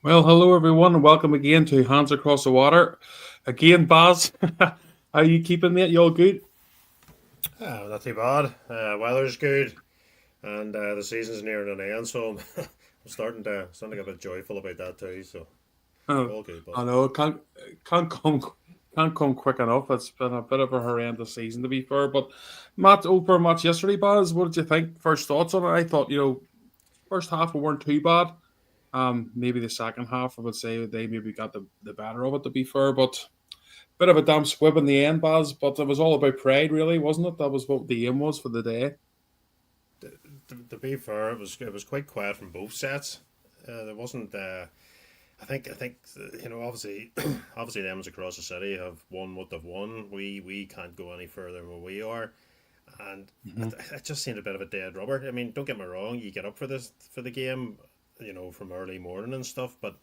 Well, hello everyone, and welcome again to Hands Across the Water. Again, Baz, how you keeping, mate? You all good? Not too bad. Weather's good, and the season's nearing an end, so I'm starting to get a bit joyful about that too. So Oh, all good, but I know can't come can't come quick enough. It's been a bit of a horrendous season, to be fair. But Matt, over match yesterday, Baz, what did you think? First thoughts on it? I thought first half we weren't too bad. Maybe the second half, I would say they maybe got the better of it, to be fair. But bit of a damn squib in the end, Baz. But it was all about pride, really, wasn't it? That was what the aim was for the day. to be fair, it was quite quiet from both sets. There wasn't. I think obviously obviously them across the city have won what they've won. We can't go any further than where we are, and Mhm. it just seemed a bit of a dead rubber. I mean, don't get me wrong, you get up for the game, from early morning and stuff, but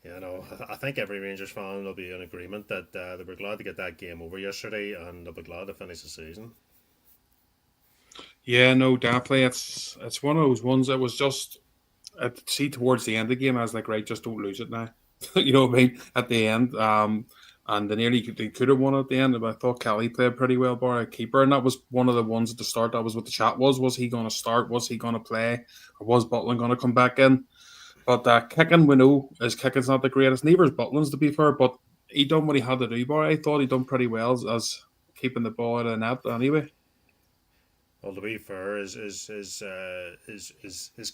I think every Rangers fan will be in agreement that they were glad to get that game over yesterday, and they'll be glad to finish the season. Yeah, no, definitely. It's one of those ones that was just see towards the end of the game. I was like, right, just don't lose it now. You know what I mean? At the end, and they could have won at the end. But I thought Kelly played pretty well, bar a keeper, and that was one of the ones at the start. That was what the chat was. Was he going to start? Was he going to play? Or was Butland going to come back in? But kicking, we know his kicking's not the greatest. Neither is Butland's, to be fair. But he done what he had to do, bar. I thought he done pretty well as keeping the ball out of the net. Anyway. Well, to be fair, his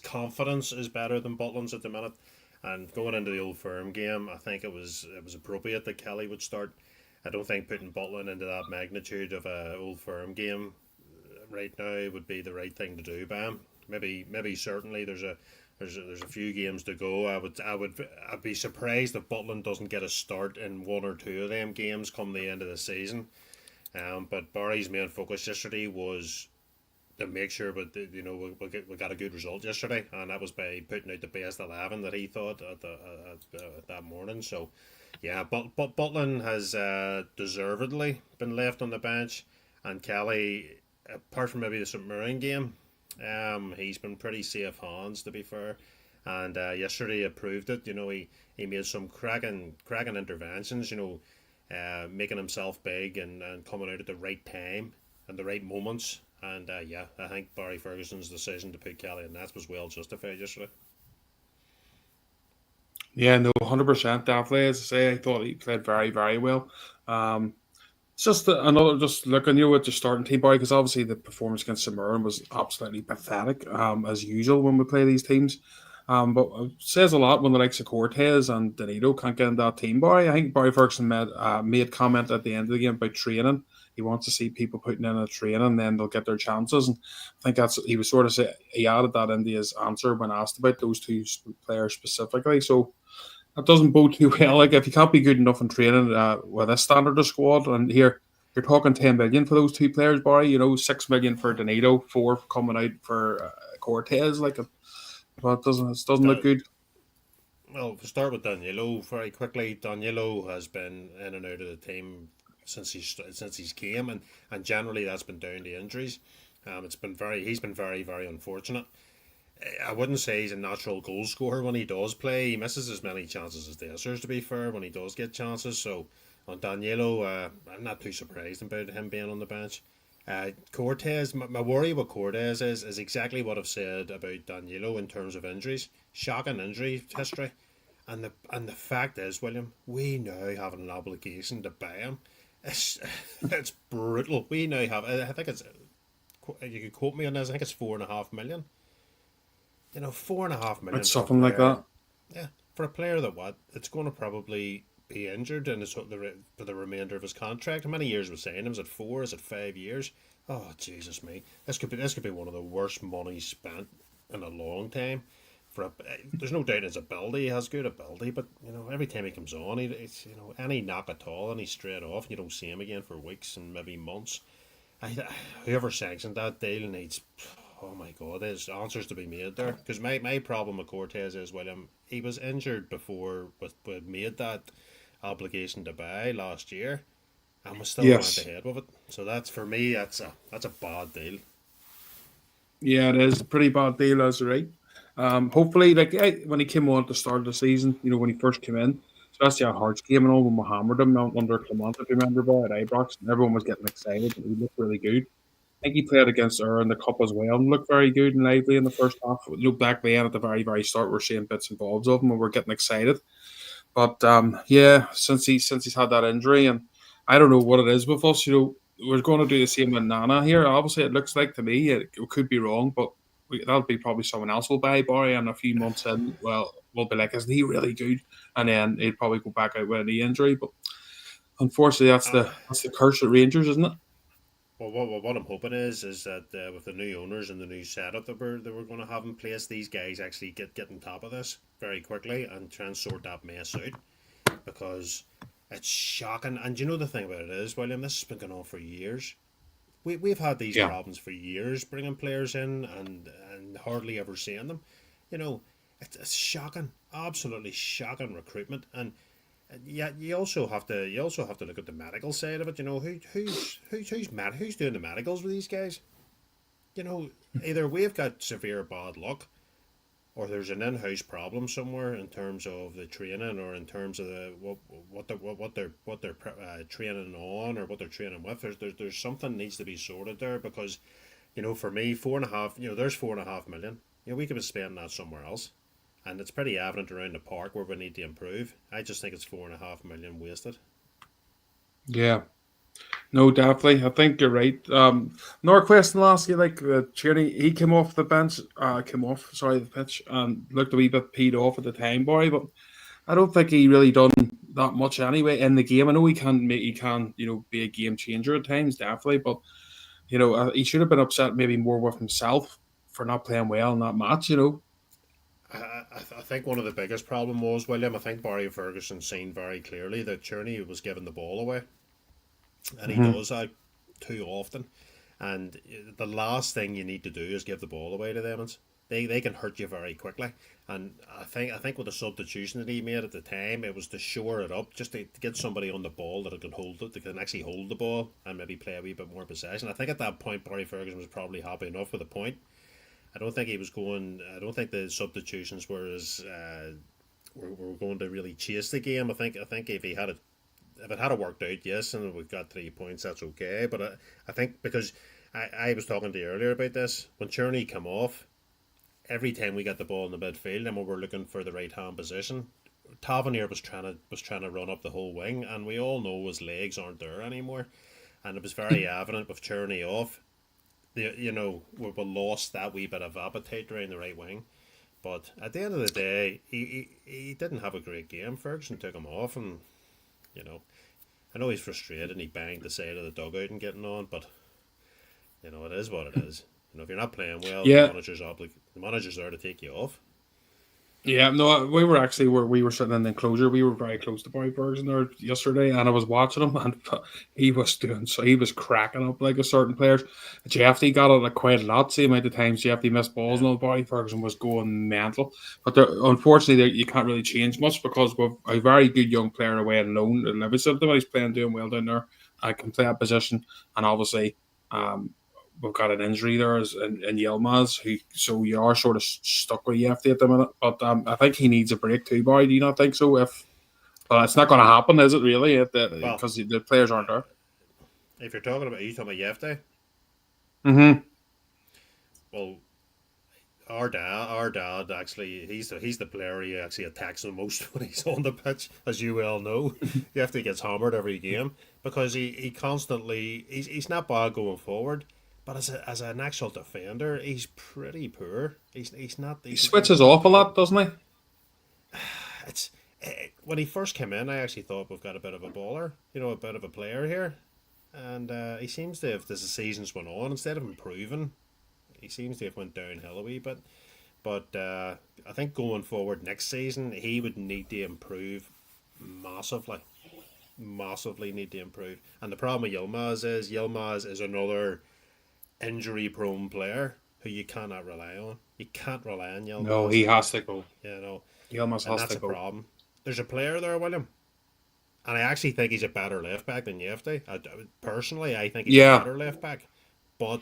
confidence is better than Butland's at the minute. And going into the Old Firm game, I think it was appropriate that Kelly would start. I don't think putting Butland into that magnitude of a Old Firm game right now would be the right thing to do, Bam. Maybe certainly there's a few games to go. I'd be surprised if Butland doesn't get a start in one or two of them games come the end of the season. But Barry's main focus yesterday was to make sure, but we got a good result yesterday, and that was by putting out the best 11 that he thought at that morning. So, yeah, but Butland has deservedly been left on the bench, and Kelly, apart from maybe the St Mirren game, he's been pretty safe hands to be fair. And yesterday it proved it. He made some cracking interventions. Making himself big and coming out at the right time and the right moments. And yeah, I think Barry Ferguson's decision to put Kelly in that was well justified yesterday. Yeah, no, 100% definitely. As I say, I thought he played very, very well. Um, it's just another, just looking, at the starting team, boy, because obviously the performance against St Mirren was absolutely pathetic, as usual when we play these teams. But it says a lot when the likes of Cortez and Danilo can't get in that team, boy. I think Barry Ferguson made comment at the end of the game about training. He wants to see people putting in a training, then they'll get their chances. And I think he was sort of he added that into his answer when asked about those two players specifically. So that doesn't bode too well. Like if you can't be good enough in training with a standard of squad, and here you're talking 10 million for those two players, Barry. 6 million for Donato, four coming out for Cortez. Well, it doesn't look Da- good. well, to start with Danilo very quickly. Danilo has been in and out of the team since he's came, and generally that's been down to injuries. He's been very very unfortunate. I wouldn't say he's a natural goal scorer when he does play. He misses as many chances as the others, to be fair, when he does get chances. So on Danilo, I'm not too surprised about him being on the bench. Cortez, my worry with Cortez is exactly what I've said about Danilo in terms of injuries. Shocking injury history. And the fact is, William, we now have an obligation to buy him. It's, it's brutal. We now have, I think it's, you could quote me on this, I think it's 4.5 million. 4.5 million It's for a something like player. that. Yeah, for a player that what it's going to probably be injured in for the remainder of his contract. How many years was saying him? Is it 4? Is it 5 years? Oh Jesus me! This could be one of the worst money spent in a long time. There's no doubt his ability. He has good ability, but every time he comes on, it's any knock at all, and he's straight off. And you don't see him again for weeks and maybe months. Whoever sanctioned that deal needs. Oh my God, there's answers to be made there. Because my problem with Cortez is, William, he was injured before we made that obligation to buy last year, and we still went Yes. ahead with it. So that's for me, that's a bad deal. Yeah, it is a pretty bad deal, that's right. Hopefully, like when he came on at the start of the season, when he first came in, especially at Hearts game and all, when we hammered him under Clement, if you remember, boy, at Ibrox, and everyone was getting excited. He looked really good. I think he played against her in the cup as well and looked very good and lively in the first half. Look back then at the very, very start, we're seeing bits and bobs of him and we're getting excited. But yeah, since he's had that injury, and I don't know what it is with us. We're going to do the same with Nana here. Obviously, it looks like to me it could be wrong, but that'll be probably someone else will buy Barry, and a few months in, well, we'll be like, isn't he really good? And then he'd probably go back out with a knee injury. But unfortunately, that's the curse at Rangers, isn't it? Well, what I'm hoping is that with the new owners and the new setup that we're going to have in place, these guys actually get on top of this very quickly and try and sort that mess out, because it's shocking. And you know the thing about it is, William, this has been going on for years. We've had these Yeah. problems for years, bringing players in and hardly ever seeing them. You know, it's shocking, absolutely shocking recruitment. And yeah, you also have to look at the medical side of it. You know, who's doing the medicals with these guys? You know, either we've got severe bad luck, or there's an in-house problem somewhere in terms of the training, or in terms of what they're training on, or what they're training with. There's something needs to be sorted there, because for me, 4.5, there's 4.5 million. We could be spending that somewhere else, and it's pretty evident around the park where we need to improve. I just think it's 4.5 million wasted. Yeah. No, definitely. I think you're right. Another question last year, like Tierney, he came off, sorry, the pitch, and looked a wee bit peed off at the time, boy. But I don't think he really done that much anyway in the game. I know he can be a game changer at times, definitely. But he should have been upset maybe more with himself for not playing well in that match. I think one of the biggest problem was, William, I think Barry Ferguson seen very clearly that Tierney was giving the ball away, and he Hmm. does that too often. And the last thing you need to do is give the ball away to them. They can hurt you very quickly. And I think with the substitution that he made at the time, it was to shore it up, just to get somebody on the ball that can hold it, that can actually hold the ball and maybe play a wee bit more possession. I think at that point Barry Ferguson was probably happy enough with the point. I don't think he was going. I don't think the substitutions were going to really chase the game. I think if it had worked out, yes, and we've got 3 points, that's okay. But I think, because I was talking to you earlier about this, when Cherney come off, every time we got the ball in the midfield and we were looking for the right hand position, Tavernier was trying to run up the whole wing, and we all know his legs aren't there anymore, and it was very evident with Cherney off. We lost that wee bit of appetite around the right wing. But at the end of the day, he didn't have a great game. Ferguson took him off, and you know I know he's frustrated and he banged the side of the dugout and getting on, but it is what it is. If you're not playing well, the Yeah. manager's there to take you off. Yeah, no, we were actually where we were sitting in the enclosure. We were very close to Barry Ferguson there yesterday, and I was watching him, and he was cracking up like a certain players. Jeffy got it like quite a lot. Same amount of times Jeffy missed balls, Yeah. and all Barry Ferguson was going mental. But unfortunately, you can't really change much because we've a very good young player away on loan, and Livingston, he's playing doing well down there. I can play that position, and obviously. We've got an injury there in Yilmaz, so you are sort of stuck with Yefty at the minute. But I think he needs a break too, boy. Do you not think so? But it's not going to happen, is it really? Well, Because the players aren't there. if you're talking about, are you talking about Yefte? Mm-hmm. Well, our dad actually, he's the player he actually attacks the most when he's on the pitch, as you well know. Yefte gets hammered every game because he constantly he's not bad going forward. But as an actual defender, he's pretty poor. He's not. He He's switches not off a good. lot, doesn't he? It's when he first came in, I actually thought we've got a bit of a baller, a bit of a player here, and he seems to have, as the seasons went on, instead of improving, he seems to have went downhill a wee bit. But I think going forward next season, he would need to improve massively, massively need to improve. And the problem with Yilmaz is another injury-prone player who you cannot rely on. You can't rely on No, Yilmaz, he has to go. you know, He almost and has that's to a go. problem. There's a player there, William, and I actually think he's a better left back than Yefty. Personally, I think he's a Yeah, better left back, but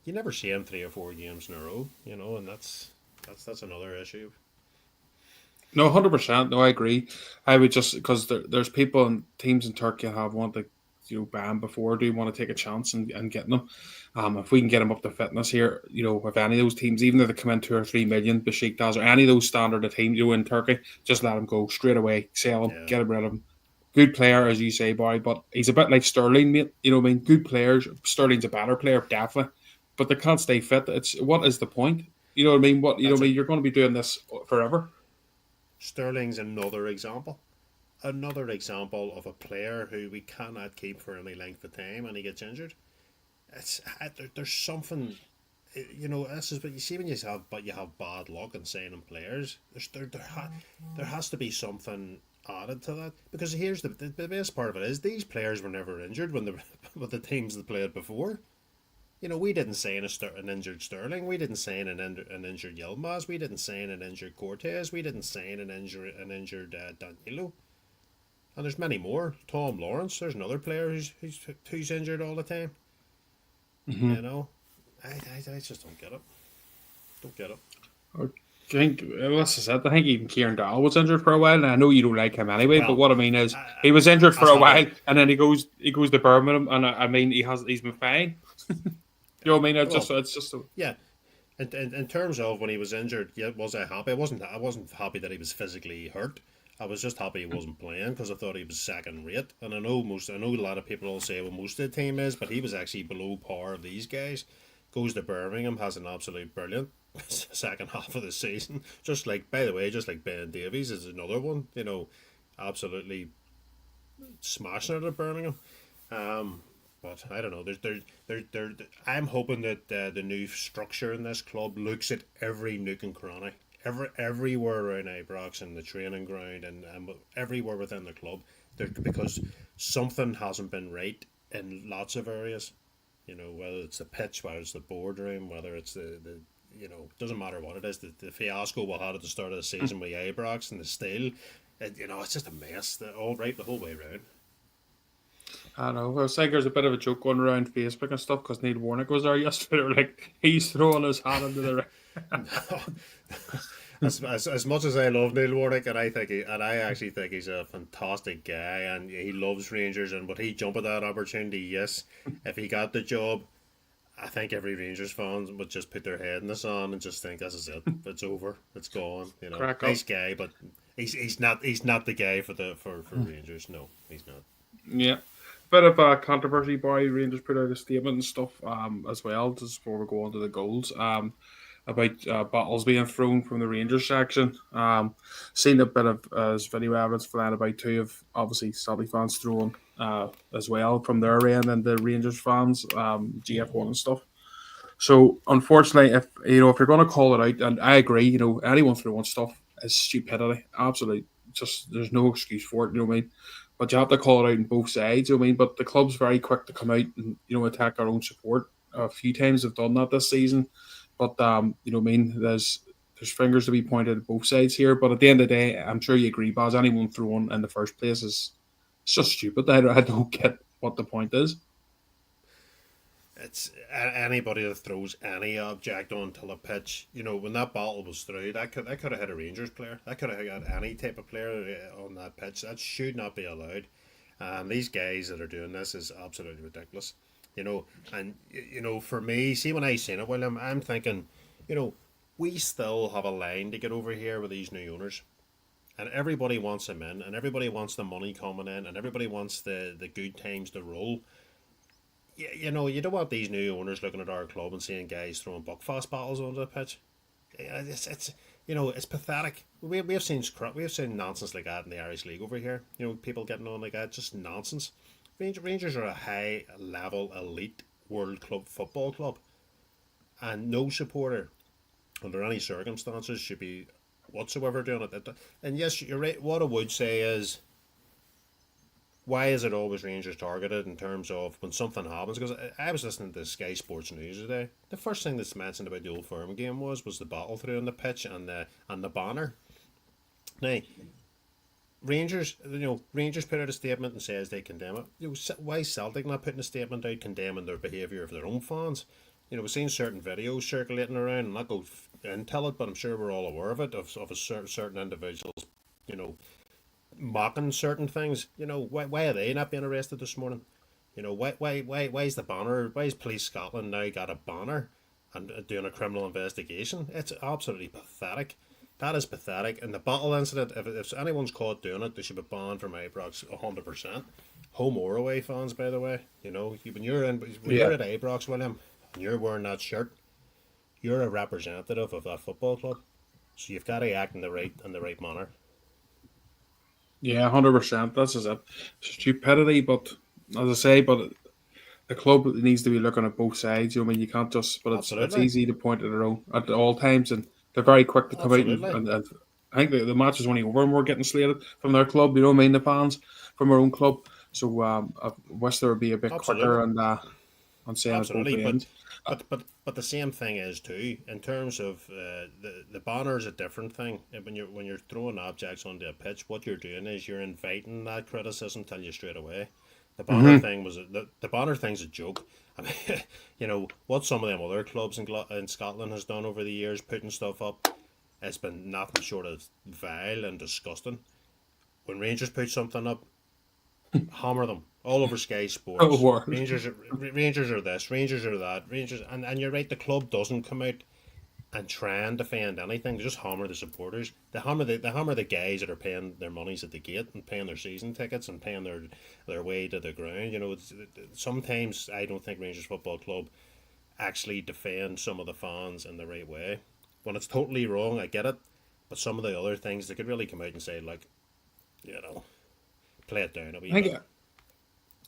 you never see him 3 or 4 games in a row, and That's another issue. No, 100%. No, I agree. I would just because there's people and teams in Turkey have wanted ban before. Do you want to take a chance and getting them? If we can get them up to fitness here, if any of those teams, even if they come in 2 or 3 million, Besiktas or any of those standard of teams in Turkey, just let them go straight away, sell them, Yeah, get rid of them. Good player, as you say, boy, but he's a bit like Sterling, mate. You know what I mean? Good players. Sterling's a better player, definitely, but they can't stay fit. It's what is the point? You know what I mean? What you know that's what I it. mean? You're going to be doing this forever. Sterling's another example. Another example of a player who we cannot keep for any length of time, and he gets injured. There's something, This is what you see when you have bad luck in signing players. There has to be something added to that, because here's the best part of it is these players were never injured when the with the teams that played before. We didn't sign an injured Sterling. We didn't sign an injured Yilmaz. We didn't sign an injured Cortez. We didn't sign an injured Danilo. And there's many more. Tom Lawrence. There's another player who's injured all the time. Mm-hmm. You know, I just don't get it. Don't get it. I think this is it. I think even Kieran Dowell was injured for a while, and I know you don't like him anyway. But Well, what I mean is, I, he was injured for as a having while, and then he goes to Birmingham, and I mean he's been fine. You know what I mean? well, It's just yeah. In terms of when he was injured, yeah, was I happy? I wasn't happy that he was physically hurt. I was just happy he wasn't playing because I thought he was second rate. And I know a lot of people will say well most of the team is, but he was actually below par of these guys. Goes to Birmingham, has an absolute brilliant second half of the season. Just like, by the way, just like Ben Davies is another one. Absolutely smashing it at Birmingham. But I don't know. I'm hoping that the new structure in this club looks at every nook and cranny, everywhere around Ibrox and the training ground and everywhere within the club. Because something hasn't been right in lots of areas. Whether it's the pitch, whether it's the boardroom, whether it's the doesn't matter what it is. The fiasco we had at the start of the season with Ibrox and the steel, it's just a mess. All right the whole way around. I don't know. I was like there's a bit of a joke going around Facebook and stuff because Neil Warnock was there yesterday. They were like he's throwing his hat into the ring. As much as I love Neil Warnock, and I actually think he's a fantastic guy, and he loves Rangers, and would he jump at that opportunity? Yes, if he got the job, I think every Rangers fan would just put their head in the sand and just think this is it, it's over, it's gone. Crack up. Nice guy, but he's not the guy for Rangers. No, he's not. Yeah. Bit of a controversy, boy. Rangers put out a statement and stuff as well, just before we go on to the goals. About bottles being thrown from the Rangers section. Seen a bit of video evidence for that about two of obviously Celtic fans throwing as well from their end and the Rangers fans, GF1 and stuff. So unfortunately, if you're going to call it out, and I agree, anyone throwing stuff is stupidity, absolutely. Just there's no excuse for it. You know what I mean? But you have to call it out on both sides. You know what I mean? But the club's very quick to come out and attack our own support. A few times they've done that this season, but you know what I mean. There's fingers to be pointed at both sides here. But at the end of the day, I'm sure you agree, Baz. Anyone throwing in the first place is it's just stupid. I don't get what the point is. It's anybody that throws any object onto the pitch. When that bottle was through, that could have hit a Rangers player. That could have got any type of player on that pitch. That should not be allowed. And these guys that are doing this is absolutely ridiculous. And for me, see when I seen it, William, I'm thinking, we still have a line to get over here with these new owners. And everybody wants them in, and everybody wants the money coming in, and everybody wants the good times to roll. You don't want these new owners looking at our club and seeing guys throwing buckfast bottles onto the pitch. It's pathetic. We have seen nonsense like that in the Irish League over here. People getting on like that, just nonsense. Rangers are a high level elite world club football club, and no supporter under any circumstances should be whatsoever doing it. And yes, you're right. What I would say is, why is it always Rangers targeted in terms of when something happens? Because I was listening to Sky Sports News today. The first thing that's mentioned about the Old Firm game was the battle through on the pitch and the banner. Now, Rangers put out a statement and says they condemn it. Why is Celtic not putting a statement out condemning their behaviour of their own fans? we've seen certain videos circulating around, and not go intel it, but I'm sure we're all aware of it, of a certain individuals, you know, mocking certain things. Why are they not being arrested this morning? Why is the banner? Why is Police Scotland now got a banner and doing a criminal investigation? It's absolutely pathetic. That is pathetic. And the bottle incident, if anyone's caught doing it, they should be banned from Ibrox 100%. Home or away fans, by the way. When Yeah. you're at Ibrox, William, and you're wearing that shirt, you're a representative of that football club. So you've got to act in the right manner. Yeah, 100%. That's just it. Stupidity, but as I say, but the club needs to be looking at both sides. You know, I mean, you can't just. But it's Absolutely. easy to point at their own at all times, and they're very quick to come out Absolutely. and I think the match is only over and we're getting slated from their club. You know what I mean? The fans from our own club. So I wish there would be a bit Absolutely. quicker and on saying it both Absolutely, but ends. Uh, but but but the same thing is too in terms of the banner is a different thing. When you're throwing objects onto a pitch, what you're doing is you're inviting that criticism. Tell you straight away. mm-hmm. The banner thing's a joke. I mean, what some of them other clubs in Scotland has done over the years, putting stuff up, it's been nothing short of vile and disgusting. When Rangers put something up, hammer them all over Sky Sports. Word. Rangers are this, Rangers are that, Rangers, and you're right. The club doesn't come out and try and defend anything. They just hammer the supporters. They hammer the guys that are paying their monies at the gate and paying their season tickets and paying their way to the ground. Sometimes I don't think Rangers Football Club actually defend some of the fans in the right way. When it's totally wrong, I get it. But some of the other things, they could really come out and say, like, you know, play it down a wee I bit. think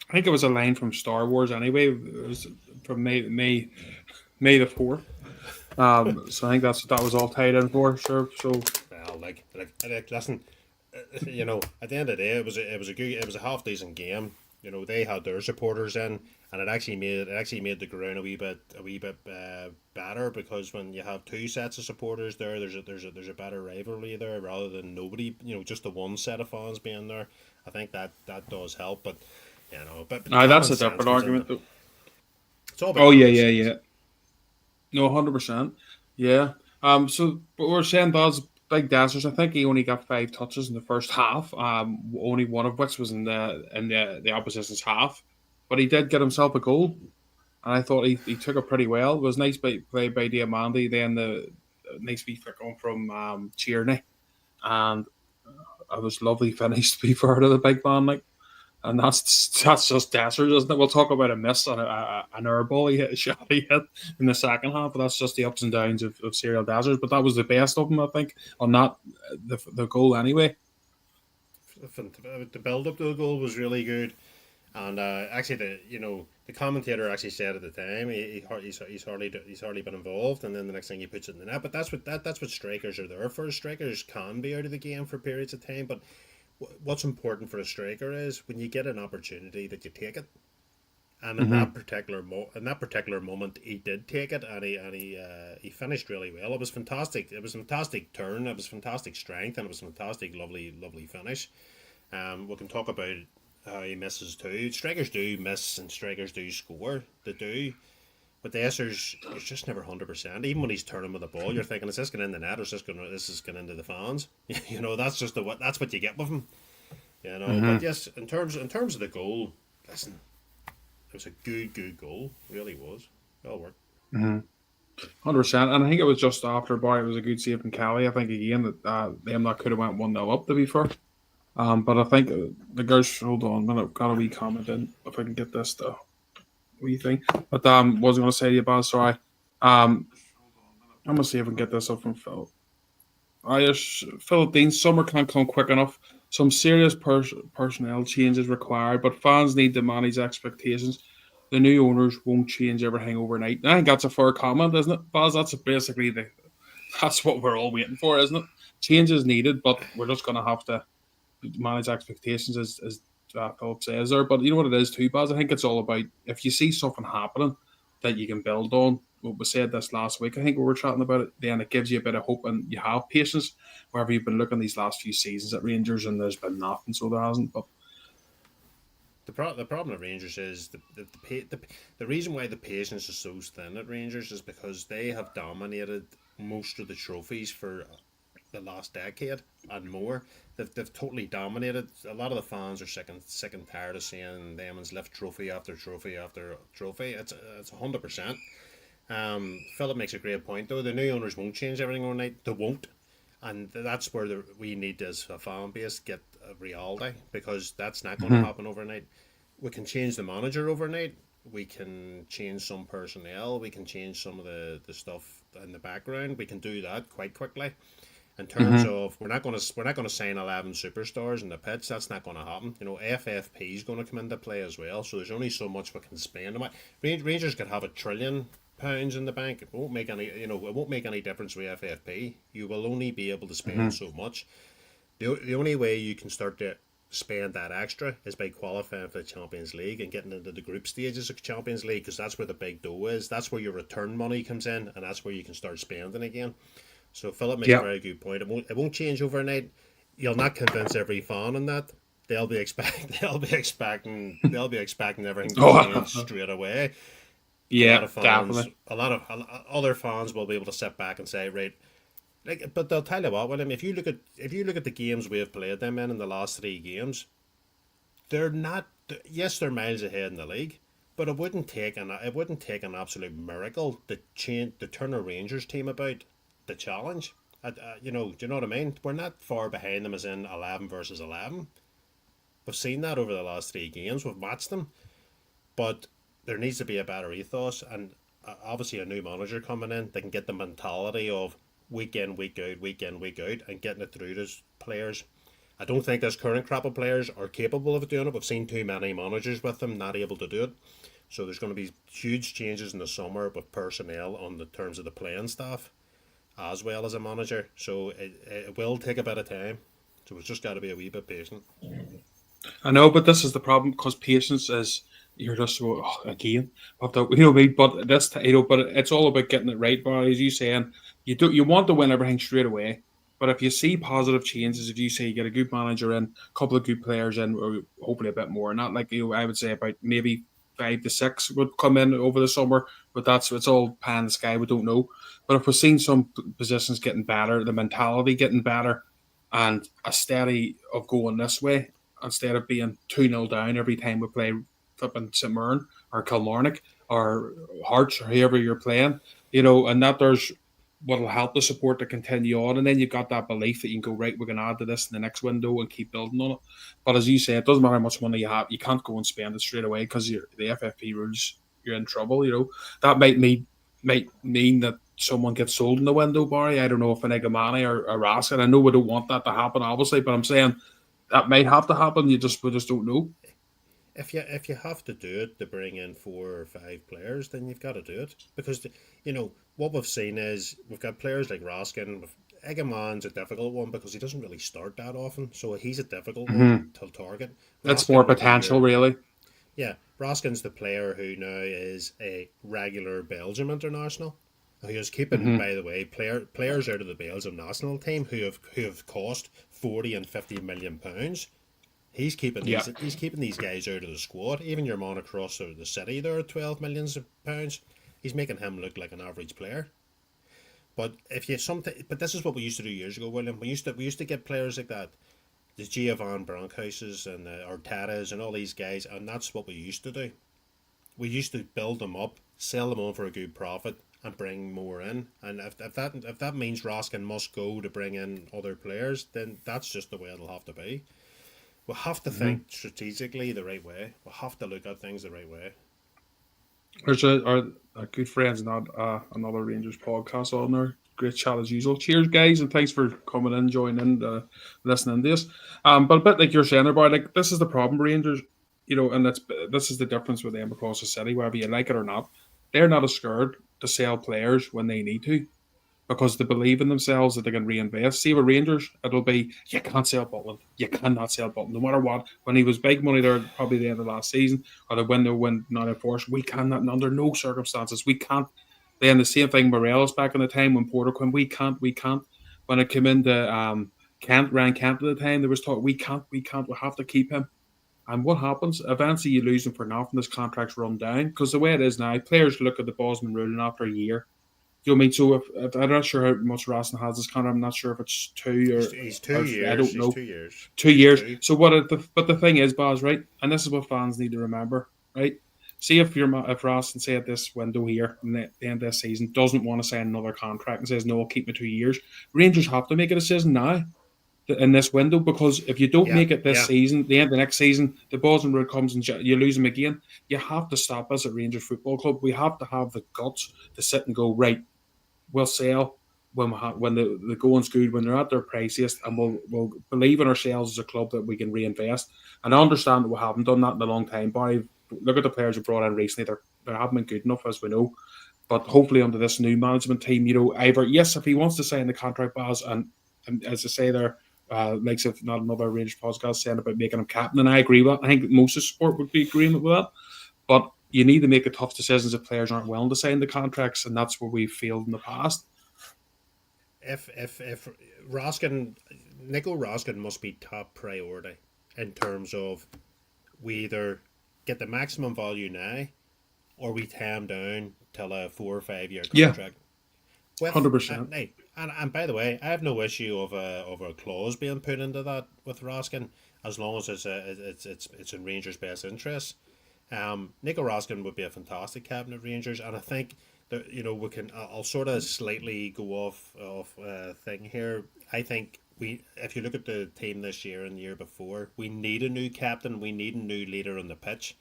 I think it was a line from Star Wars anyway. It was from May the 4th. So I think that was all tied in for sure. So Well, listen, at the end of the day, it was a half decent game. They had their supporters in, and it actually made the ground a wee bit better, because when you have two sets of supporters there, there's a better rivalry there, rather than nobody, just the one set of fans being there. I think that does help, but that's common a sense different comes into argument though. it's all about Oh yeah, common yeah, sense. yeah. No, 100%. Yeah. So but we're saying that's big dancers. I think he only got 5 touches in the first half. Only one of which was in the opposition's half, but he did get himself a goal, and I thought he took it pretty well. It was nice play by Diamandi. Then the nice wee flick on from Tierney, and it was lovely finish to be fair to the big man. Like, and that's just Dessers, isn't it? We'll talk about a miss and an air ball he hit, a shot he hit in the second half, but that's just the ups and downs of serial Dessers. But that was the best of them, I think, on that the goal anyway. The build up to the goal was really good. And actually, the commentator actually said at the time he's hardly been involved, and then the next thing he puts it in the net. But that's what strikers are there for. Strikers can be out of the game for periods of time, but what's important for a striker is when you get an opportunity that you take it. And in Mm-hmm. that particular moment, he did take it, and he finished really well. It was fantastic. It was a fantastic turn. It was fantastic strength, and it was a fantastic, lovely, lovely finish. We can talk about how he misses too. Strikers do miss and strikers do score. They do. But the Essers, he's just never 100%. Even when he's turning with the ball, you're thinking, is this going in the net, or is this going into the fans? That's what you get with him. But Mm-hmm. yes, in terms of the goal, listen, it was a good goal. It really was. Well worked. Mm-hmm. 100%. And I think it was just after Barry. It was a good save from Kelly. I think again that them that could have went 1-0 up, to be fair. But I think the girls. Hold on, a minute. Got a wee comment in. If I can get this wee thing. But was going to say to you, Baz. Sorry. I'm gonna see if I can get this up from Phil. Irish Philippines summer can't come quick enough. Some serious personnel changes required, but fans need to manage expectations. The new owners won't change everything overnight. I think that's a fair comment, isn't it, Baz? That's basically that's what we're all waiting for, isn't it? Change is needed, but we're just gonna have to manage expectations, as Philip says there. But you know what it is too, Baz? I think it's all about if you see something happening that you can build on. What we said this last week, I think we were chatting about it, then it gives you a bit of hope and you have patience. Wherever you've been looking these last few seasons at Rangers and there's been nothing, so there hasn't. But The problem at Rangers is the reason why the patience is so thin at Rangers is because they have dominated most of the trophies for the last decade and more. They've totally dominated. A lot of the fans are sick and tired of seeing them lift trophy after trophy after trophy. It's 100%. Philip makes a great point though. The new owners won't change everything overnight. They won't, and that's where we need as a fan base get a reality, because that's not going to Mm-hmm. happen overnight. We can change the manager overnight. We can change some personnel. We can change some of the stuff in the background. We can do that quite quickly. In terms Mm-hmm. of we're not going to sign 11 superstars in the pitch. That's not going to happen. You know, FFP is going to come into play as well. So there's only so much we can spend. Rangers could have £1 trillion in the bank. It won't make any. You know, it won't make any difference with FFP. You will only be able to spend Mm-hmm. so much. The only way you can start to spend that extra is by qualifying for the Champions League and getting into the group stages of Champions League, because that's where the big dough is. That's where your return money comes in, and that's where you can start spending again. So Philip makes a Yeah. very good point. It won't change overnight. You'll not convince every fan on that. They'll be expecting everything to change Oh, straight away. A lot yeah, of fans, definitely. other fans will be able to sit back and say, right, like, but they'll tell you what, William. If you look at the games we have played them in the last 3 games, they're not. Yes, they're miles ahead in the league, but it wouldn't take an absolute miracle to turn a Rangers team about the challenge. Do you know what I mean? We're not far behind them, as in 11 versus 11. We've seen that over the last 3 games. We've matched them, but there needs to be a better ethos, and obviously a new manager coming in. They can get the mentality of week in, week in, week out, and getting it through to players. I don't think this current crop of players are capable of doing it. We've seen too many managers with them not able to do it. So there's going to be huge changes in the summer with personnel on the terms of the playing staff as well as a manager. So it will take a bit of time. So it's just got to be a wee bit patient. I know, but this is the problem because patience is you're just so again, but you know what I mean. But but it's all about getting it right. But as you saying, you want to win everything straight away. But if you see positive changes, if you say you get a good manager in, a couple of good players in, or hopefully a bit more, not like I would say about maybe 5 to 6 would come in over the summer. But it's all pie in the sky. We don't know. But if we're seeing some positions getting better, the mentality getting better, and a steady of going this way, instead of being 2-0 down every time we play flipping St. Mirren or Kilmarnock or Hearts or whoever you're playing, and that there's what'll help the support to continue on. And then you've got that belief that you can go, right, we can add to this in the next window and keep building on it. But as you say, it doesn't matter how much money you have, you can't go and spend it straight away because the FFP rules, you're in trouble. That might mean that someone gets sold in the window, Barry. I don't know if an Egamani or Raskin. I know we don't want that to happen, obviously, but I'm saying that might have to happen. We just don't know. If you have to do it to bring in 4 or 5 players, then you've got to do it, because what we've seen is we've got players like Raskin. Egamon's a difficult one because he doesn't really start that often, so he's a difficult one Mm-hmm. to target. That's more Raskin would be potential, your really. Yeah. Raskin's the player who now is a regular Belgium international. Who is keeping, Mm-hmm. by the way, players out of the Belgium national team who have cost 40 and 50 million pounds. Yeah. He's keeping these guys out of the squad. Even your man across the city there, 12 million pounds. He's making him look like an average player. But this is what we used to do years ago, William. We used to get players like that, the Giovanni Brankhouses and the Artetas and all these guys, and that's what we used to do. We used to build them up, sell them on for a good profit, and bring more in. And if that means Raskin must go to bring in other players, then that's just the way it'll have to be. We have to Mm-hmm. think strategically the right way. We have to look at things the right way. There's our good friends, not another Rangers podcast on there. Great chat as usual. Cheers, guys, and thanks for coming in, joining, listening to this. But a bit like you're saying about like this is the problem, Rangers. And this is the difference with them across the city, whether you like it or not. They're not as scared to sell players when they need to, because they believe in themselves that they can reinvest. See with Rangers, it'll be you can't sell Butland, you cannot sell Butland, no matter what. When he was big money there, probably the end of last season, or the window when not enforced, we cannot under no circumstances. We can't. Then the same thing Morelos back in the time when Porter came, we can't. When it came into Ryan Kent at the time, there was talk we can't, we have to keep him. And what happens? Eventually, you lose them for nothing. This contract's run down because the way it is now, players look at the Bosman ruling after a year. You know what I mean? So if I'm not sure how much Rosson has this contract, I'm not sure if it's He's two or I years. don't He's know. 2 years. 2 years. Two. So but the thing is, Baz, right? And this is what fans need to remember, right? See if Rosson say at this window here, the end of this season, doesn't want to sign another contract and says no, I'll keep me 2 years. Rangers have to make a decision now in this window because if you don't Yeah, make it this yeah. season, the end of the next season, the Boston Road comes and you lose them again. You have to stop us at Rangers Football Club. We have to have the guts to sit and go right. We'll sell when the going's good, when they're at their priciest, and we'll believe in ourselves as a club that we can reinvest. And I understand that we haven't done that in a long time. But look at the players we brought in recently; they haven't been good enough, as we know. But hopefully, under this new management team, either yes, if he wants to sign the contract, Baz, and as I say there, likes of not another Rangers podcast saying about making him captain, and I agree with that. I think most of the sport would be agreement with that. But you need to make the tough decisions if players aren't willing to sign the contracts, and that's where we've failed in the past. If Roskin, Nico Roskin must be top priority in terms of we either get the maximum value now, or we tie him down till a 4 or 5 year Yeah, contract. With 100%. hey, and by the way, I have no issue of a clause being put into that with Roskin as long as it's in Rangers' best interest. Nico Roskin would be a fantastic captain at Rangers, and I think that we can. I'll sort of slightly go off thing here. I think if you look at the team this year and the year before, we need a new captain. We need a new leader on the pitch,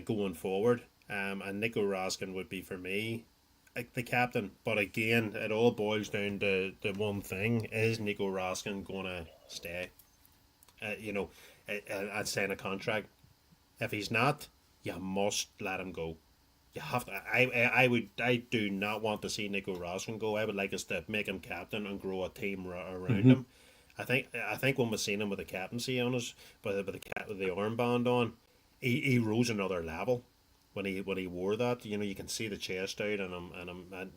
going forward. And Nico Roskin would be for me the captain. But again, it all boils down to the one thing: is Nico Roskin gonna stay? And sign a contract. If he's not, you must let him go. You have to. I do not want to see Nico Roskin go. I would like us to make him captain and grow a team around Mm-hmm. him. I think when we seen him with the captaincy on us, with the armband on, he rose another level when he wore that. You can see the chest out and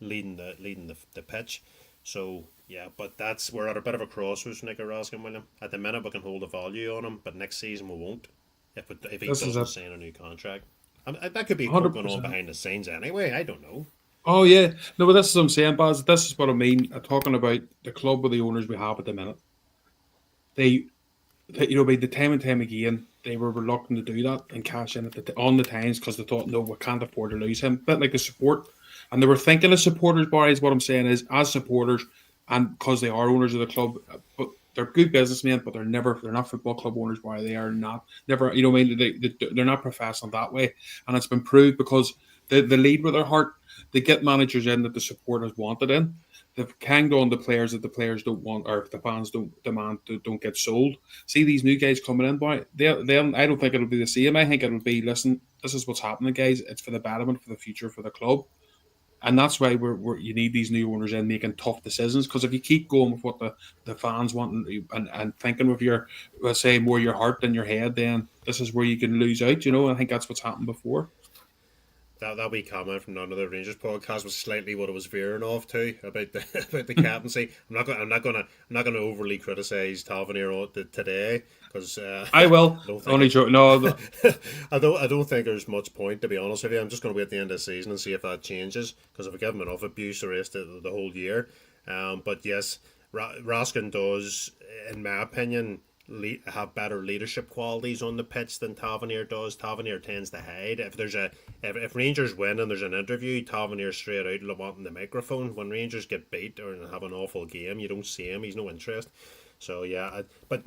leading the pitch. So yeah, but we're at a bit of a crossroads, Nico Roskin, William. At the minute we can hold a value on him, but next season we won't. If he This is doesn't it. sign a new contract, that could be going on 100%. behind the scenes anyway. I don't know. Oh, yeah. No, but this is what I'm saying, Baz. This is what I mean. I'm talking about the club with the owners we have at the minute. They, by the time and time again, they were reluctant to do that and cash in on the times because they thought, no, we can't afford to lose him. A bit like the support. And they were thinking as supporters, Barry, is what I'm saying is, as supporters, and because they are owners of the club, but they're good businessmen, but they're not football club owners, Barry. They are not, never, what I mean? They're not professional that way. And it's been proved because they lead with their heart. They get managers in that the supporters wanted in. They've hanged on to players that the players don't want, or the fans don't demand, don't get sold. See these new guys coming in, boy. They I don't think it'll be the same. I think it'll be, listen, this is what's happening, guys. It's for the betterment, for the future, for the club. And that's why you need these new owners in making tough decisions. Because if you keep going with what the fans want and thinking with your, let's say, more your heart than your head, then this is where you can lose out. I think that's what's happened before. That wee comment from none of the Rangers podcast was slightly what I was veering off to about the about the captaincy. I'm not gonna overly criticise Tavernier today because I will. I don't think Only joke. No, I don't think there's much point, to be honest with you. I'm just going to wait at the end of the season and see if that changes because if I give him enough abuse the rest of the whole year. But yes, Raskin does, in my opinion, have better leadership qualities on the pitch than Tavernier does. Tavernier tends to hide. If Rangers win and there's an interview, Tavernier straight out wanting the microphone. When Rangers get beat or have an awful game, you don't see him. He's no interest. So yeah, but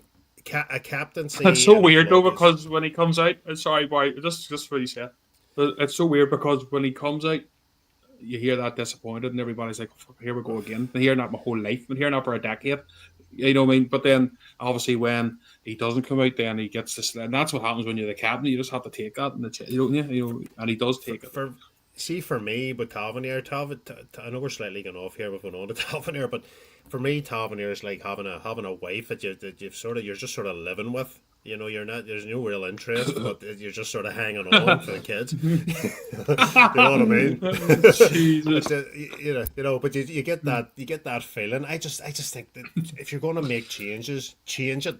a it's captaincy so in a weird though club is. because when he comes out, sorry, boy, just what you said. But it's so weird because when he comes out, you hear that disappointed, and everybody's like, "Fuck, here we go again." Been hearing that my whole life. Been hearing that for a decade. You know what I mean? But then, obviously, when he doesn't come out, then he gets this, and that's what happens when you're the captain. You just have to take that, and and he does for, take it. for See, for me with Tavernier, I know we're slightly going off here with going on to Tavernier, but for me, Tavernier is like having a wife you're just sort of living with. You're not. There's no real interest, but you're just sort of hanging on for the kids. You know what I mean? Jesus. But but you get that feeling. I just think that if you're going to make changes, change it.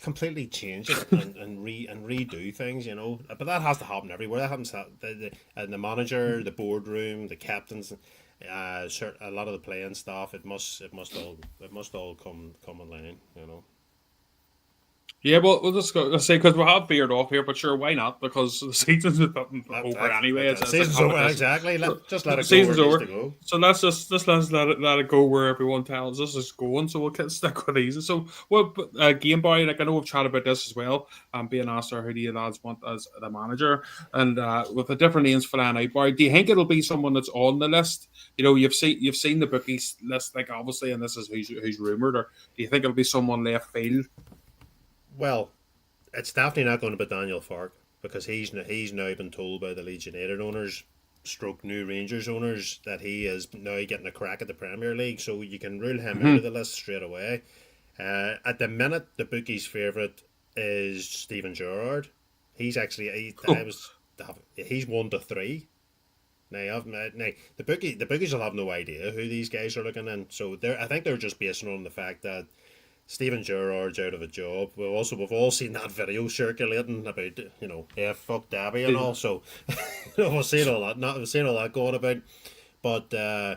completely change it and redo things, But that has to happen everywhere. That happens. And the manager, the boardroom, the captains, a lot of the playing staff. It must all come in line. Yeah, well, we'll just go. Let's say because we have veered off here, but sure, why not? Because the season's over anyway. It's a Season's over competition. exactly. So, Just so let the it go where season's it needs to over. go. So let's let it go where everyone tells us it's going. So we'll stick with these. So, well, Game Boy, like I know we've chatted about this as well. Being asked who do you lads want as the manager, and with the different names flying out. Boy, do you think it'll be someone that's on the list? You've seen the bookies list, like obviously, and this is who's rumored. Or do you think it'll be someone left field? Well, it's definitely not going to be Daniel Fark because he's now been told by the Leeds United owners, stroke New Rangers owners, that he is now getting a crack at the Premier League. So you can rule him out of Mm-hmm. the list straight away. At the minute, the bookies' favourite is Steven Gerrard. He's actually he's 1-3. Now the bookies will have no idea who these guys are looking in. So I think they're just basing on the fact that Steven Gerrard's out of a job. We've all seen that video circulating about yeah, fuck Dabby and all. So we've seen all that. Not we've seen all that going about. But I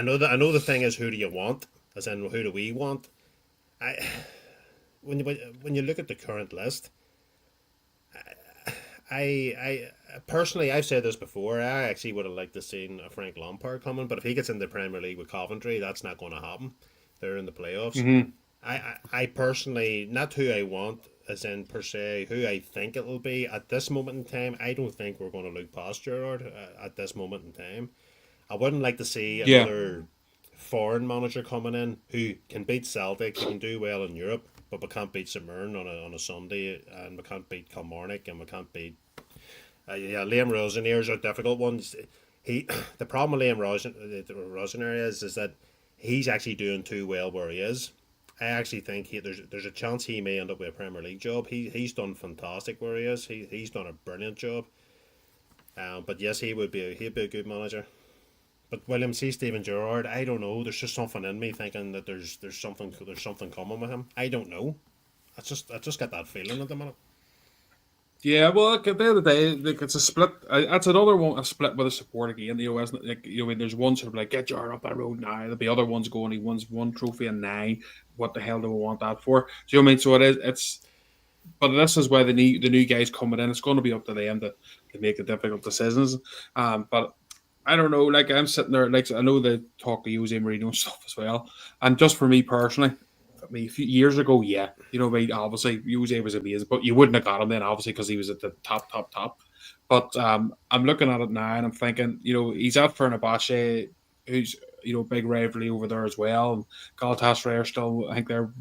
know the thing is, who do you want? As in, who do we want? I when you look at the current list, I personally, I've said this before. I actually would have liked to seen a Frank Lampard coming, but if he gets in the Premier League with Coventry, that's not going to happen. They're in the playoffs. Mm-hmm. I personally, not who I want, as in per se, who I think it will be at this moment in time. I don't think we're going to look past Gerrard at this moment in time. I wouldn't like to see Yeah. another foreign manager coming in who can beat Celtic, who can do well in Europe, but we can't beat St Mirren on a Sunday, and we can't beat Kilmarnock, and we can't beat. Yeah, Liam Rosenier is a difficult one. He the problem with Liam Rosenier is that he's actually doing too well where he is. I actually think there's a chance he may end up with a Premier League job. He's done fantastic where he is. He's done a brilliant job. But yes, he'd be a good manager. But William C. Steven Gerrard, I don't know. There's just something in me thinking that there's something coming with him. I don't know. I just got that feeling at the minute. Yeah, well, look, at the end of the day, like, it's a split. That's another one, a split with a support again. Isn't it? Like, when there's one sort of like, get your up that road now. There'll be other ones going, he wins one trophy and 9. What the hell do we want that for? So, I mean? So it is, but this is where the new guys coming in. It's going to be up to them to make the difficult decisions. But I don't know. Like, I'm sitting there, like, I know they talk to Jose Mourinho and stuff as well. And just for me personally, I mean, a few years ago, yeah, I mean, obviously, Jose was amazing, but you wouldn't have got him then, obviously, because he was at the top, top, top. But I'm looking at it now and I'm thinking, he's out for Fenerbahce, who's, big rivalry over there as well. And Galatasaray are still, I think they're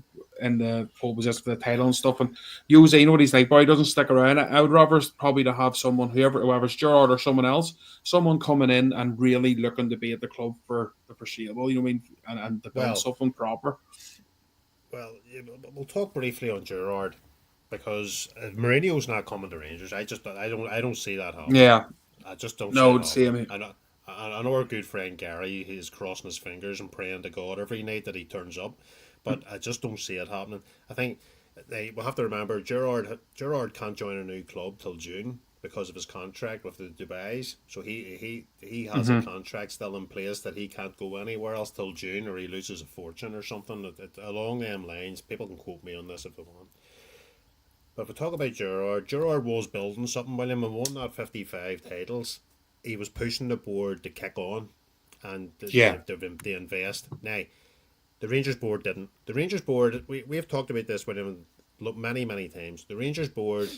in the pole position for the title and stuff. And Jose, you know what he's like, boy, he doesn't stick around. I would rather probably to have someone, whoever's Gerard or someone else, someone coming in and really looking to be at the club for the foreseeable, you know what I mean? And to build Well, something proper. well, yeah, we'll talk briefly on Gerrard because Mourinho's not coming to Rangers. I don't see that happening. Yeah. I just don't see it No, same happening. here. I know our good friend Gary. He's crossing his fingers and praying to God every night that he turns up, but I just don't see it happening. I think we'll have to remember Gerrard can't join a new club till June because of his contract with the Dubai's. So he has a Mm-hmm. contract still in place that he can't go anywhere else till June, or he loses a fortune or something. Along them lines, people can quote me on this if they want. But if we talk about Gerrard was building something, William, and won that 55 titles. He was pushing the board to kick on and Yeah. to invest. Now, the Rangers board didn't. The Rangers board, we have talked about this with him many, many times. The Rangers board,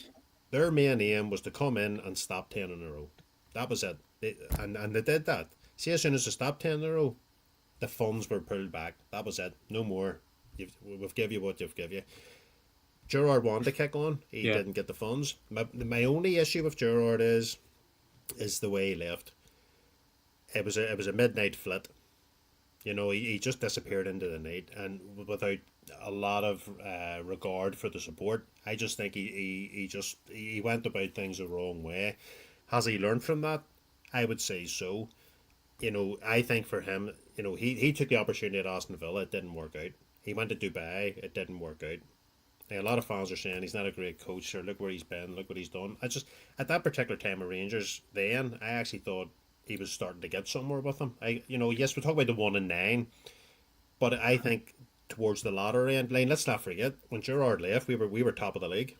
their main aim was to come in and stop 10 in a row. That was it. And they did that. See, as soon as they stopped 10 in a row, the funds were pulled back. That was it. No more. We've give you what you've give you. Gerrard wanted to kick on. He Yeah. didn't get the funds. My only issue with Gerrard is the way he left. It was a midnight flit. He just disappeared into the night, and without a lot of regard for the support. I just think he went about things the wrong way. Has he learned from that? I would say so. I think for him, he took the opportunity at Aston Villa. It didn't work out. He went to Dubai. It didn't work out. Like, a lot of fans are saying he's not a great coach, or look where he's been, look what he's done. I just at that particular time of Rangers, then I actually thought he was starting to get somewhere with them. Yes, we talk about the 1 and 9, but I think towards the latter end, Lane, let's not forget when Gerrard left, we were top of the league.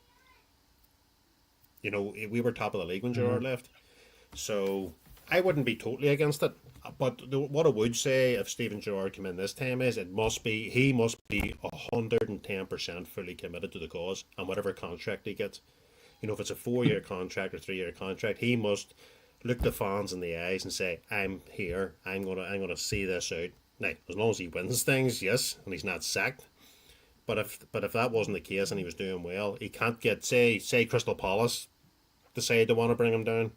We were top of the league when Gerrard Mhm. left. So I wouldn't be totally against it. But what I would say if Steven Gerrard came in this time is he must be 110% fully committed to the cause and whatever contract he gets. If it's a 4 year contract or 3 year contract, he must look the fans in the eyes and say, "I'm here. I'm gonna see this out." Now, as long as he wins things, yes, and he's not sacked. But if that wasn't the case and he was doing well, he can't get say Crystal Palace decide they want to bring him down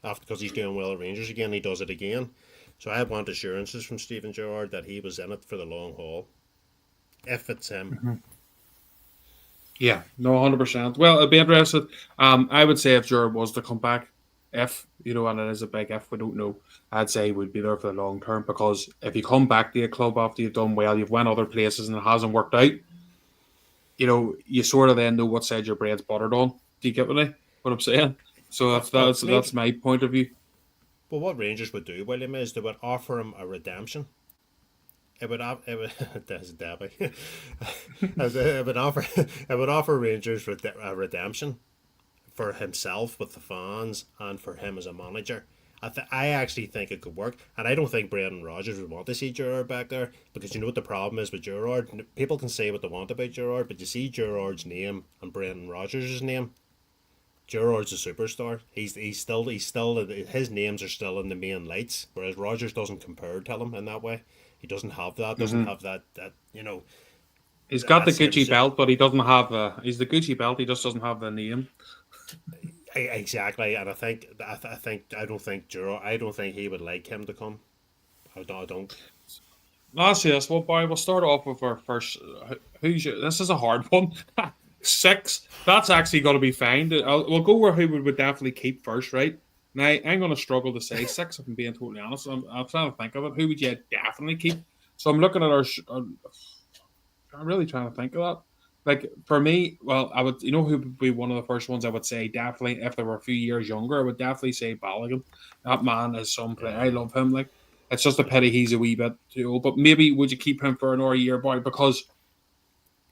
after because he's doing well at Rangers again. He does it again. So I want assurances from Steven Gerrard that he was in it for the long haul. If it's him, Mhm. Yeah, no, 100%. Well, I'd be interested. I would say if Gerrard was to come back, if and it is a big if, we don't know. I'd say he would be there for the long term because if you come back to a club after you've done well, you've went other places and it hasn't worked out. You sort of then know what side your bread's buttered on. Do you get what I'm saying? So that's but that's maybe. that's my point of view. But what Rangers would do, William, is they would offer him a redemption. It would that's Debbie. It would offer it would offer Rangers a redemption for himself with the fans and for him as a manager. I actually think it could work, and I don't think Brendan Rodgers would want to see Gerrard back there because you know what the problem is with Gerrard. People can say what they want about Gerrard, but you see Gerrard's name and Brendan Rodgers' name. Gerrard's a superstar. He's still his names are still in the main lights, whereas Rodgers doesn't compare to him in that way. He doesn't have that. Doesn't Hmm. have that. He's got That the same. Gucci belt, but he doesn't have the. He's the Gucci belt. He just doesn't have the name. Exactly, and I don't think Gerrard. I don't think he would like him to come. I don't. Last yes. Well, boy, we'll start off with our first. This is a hard one. Six. That's actually going to be fine. We'll go where who we would definitely keep first, right? Now, I'm going to struggle to say six, if I'm being totally honest. I'm trying to think of it. Who would you definitely keep? So I'm looking at I'm really trying to think of that. Like, for me, well, I would, who would be one of the first ones I would say definitely, if they were a few years younger, I would definitely say Balogun. That man is some player. I Yeah, love him. Like, it's just a yeah. pity he's a wee bit too old. But maybe would you keep him for another year, boy? Because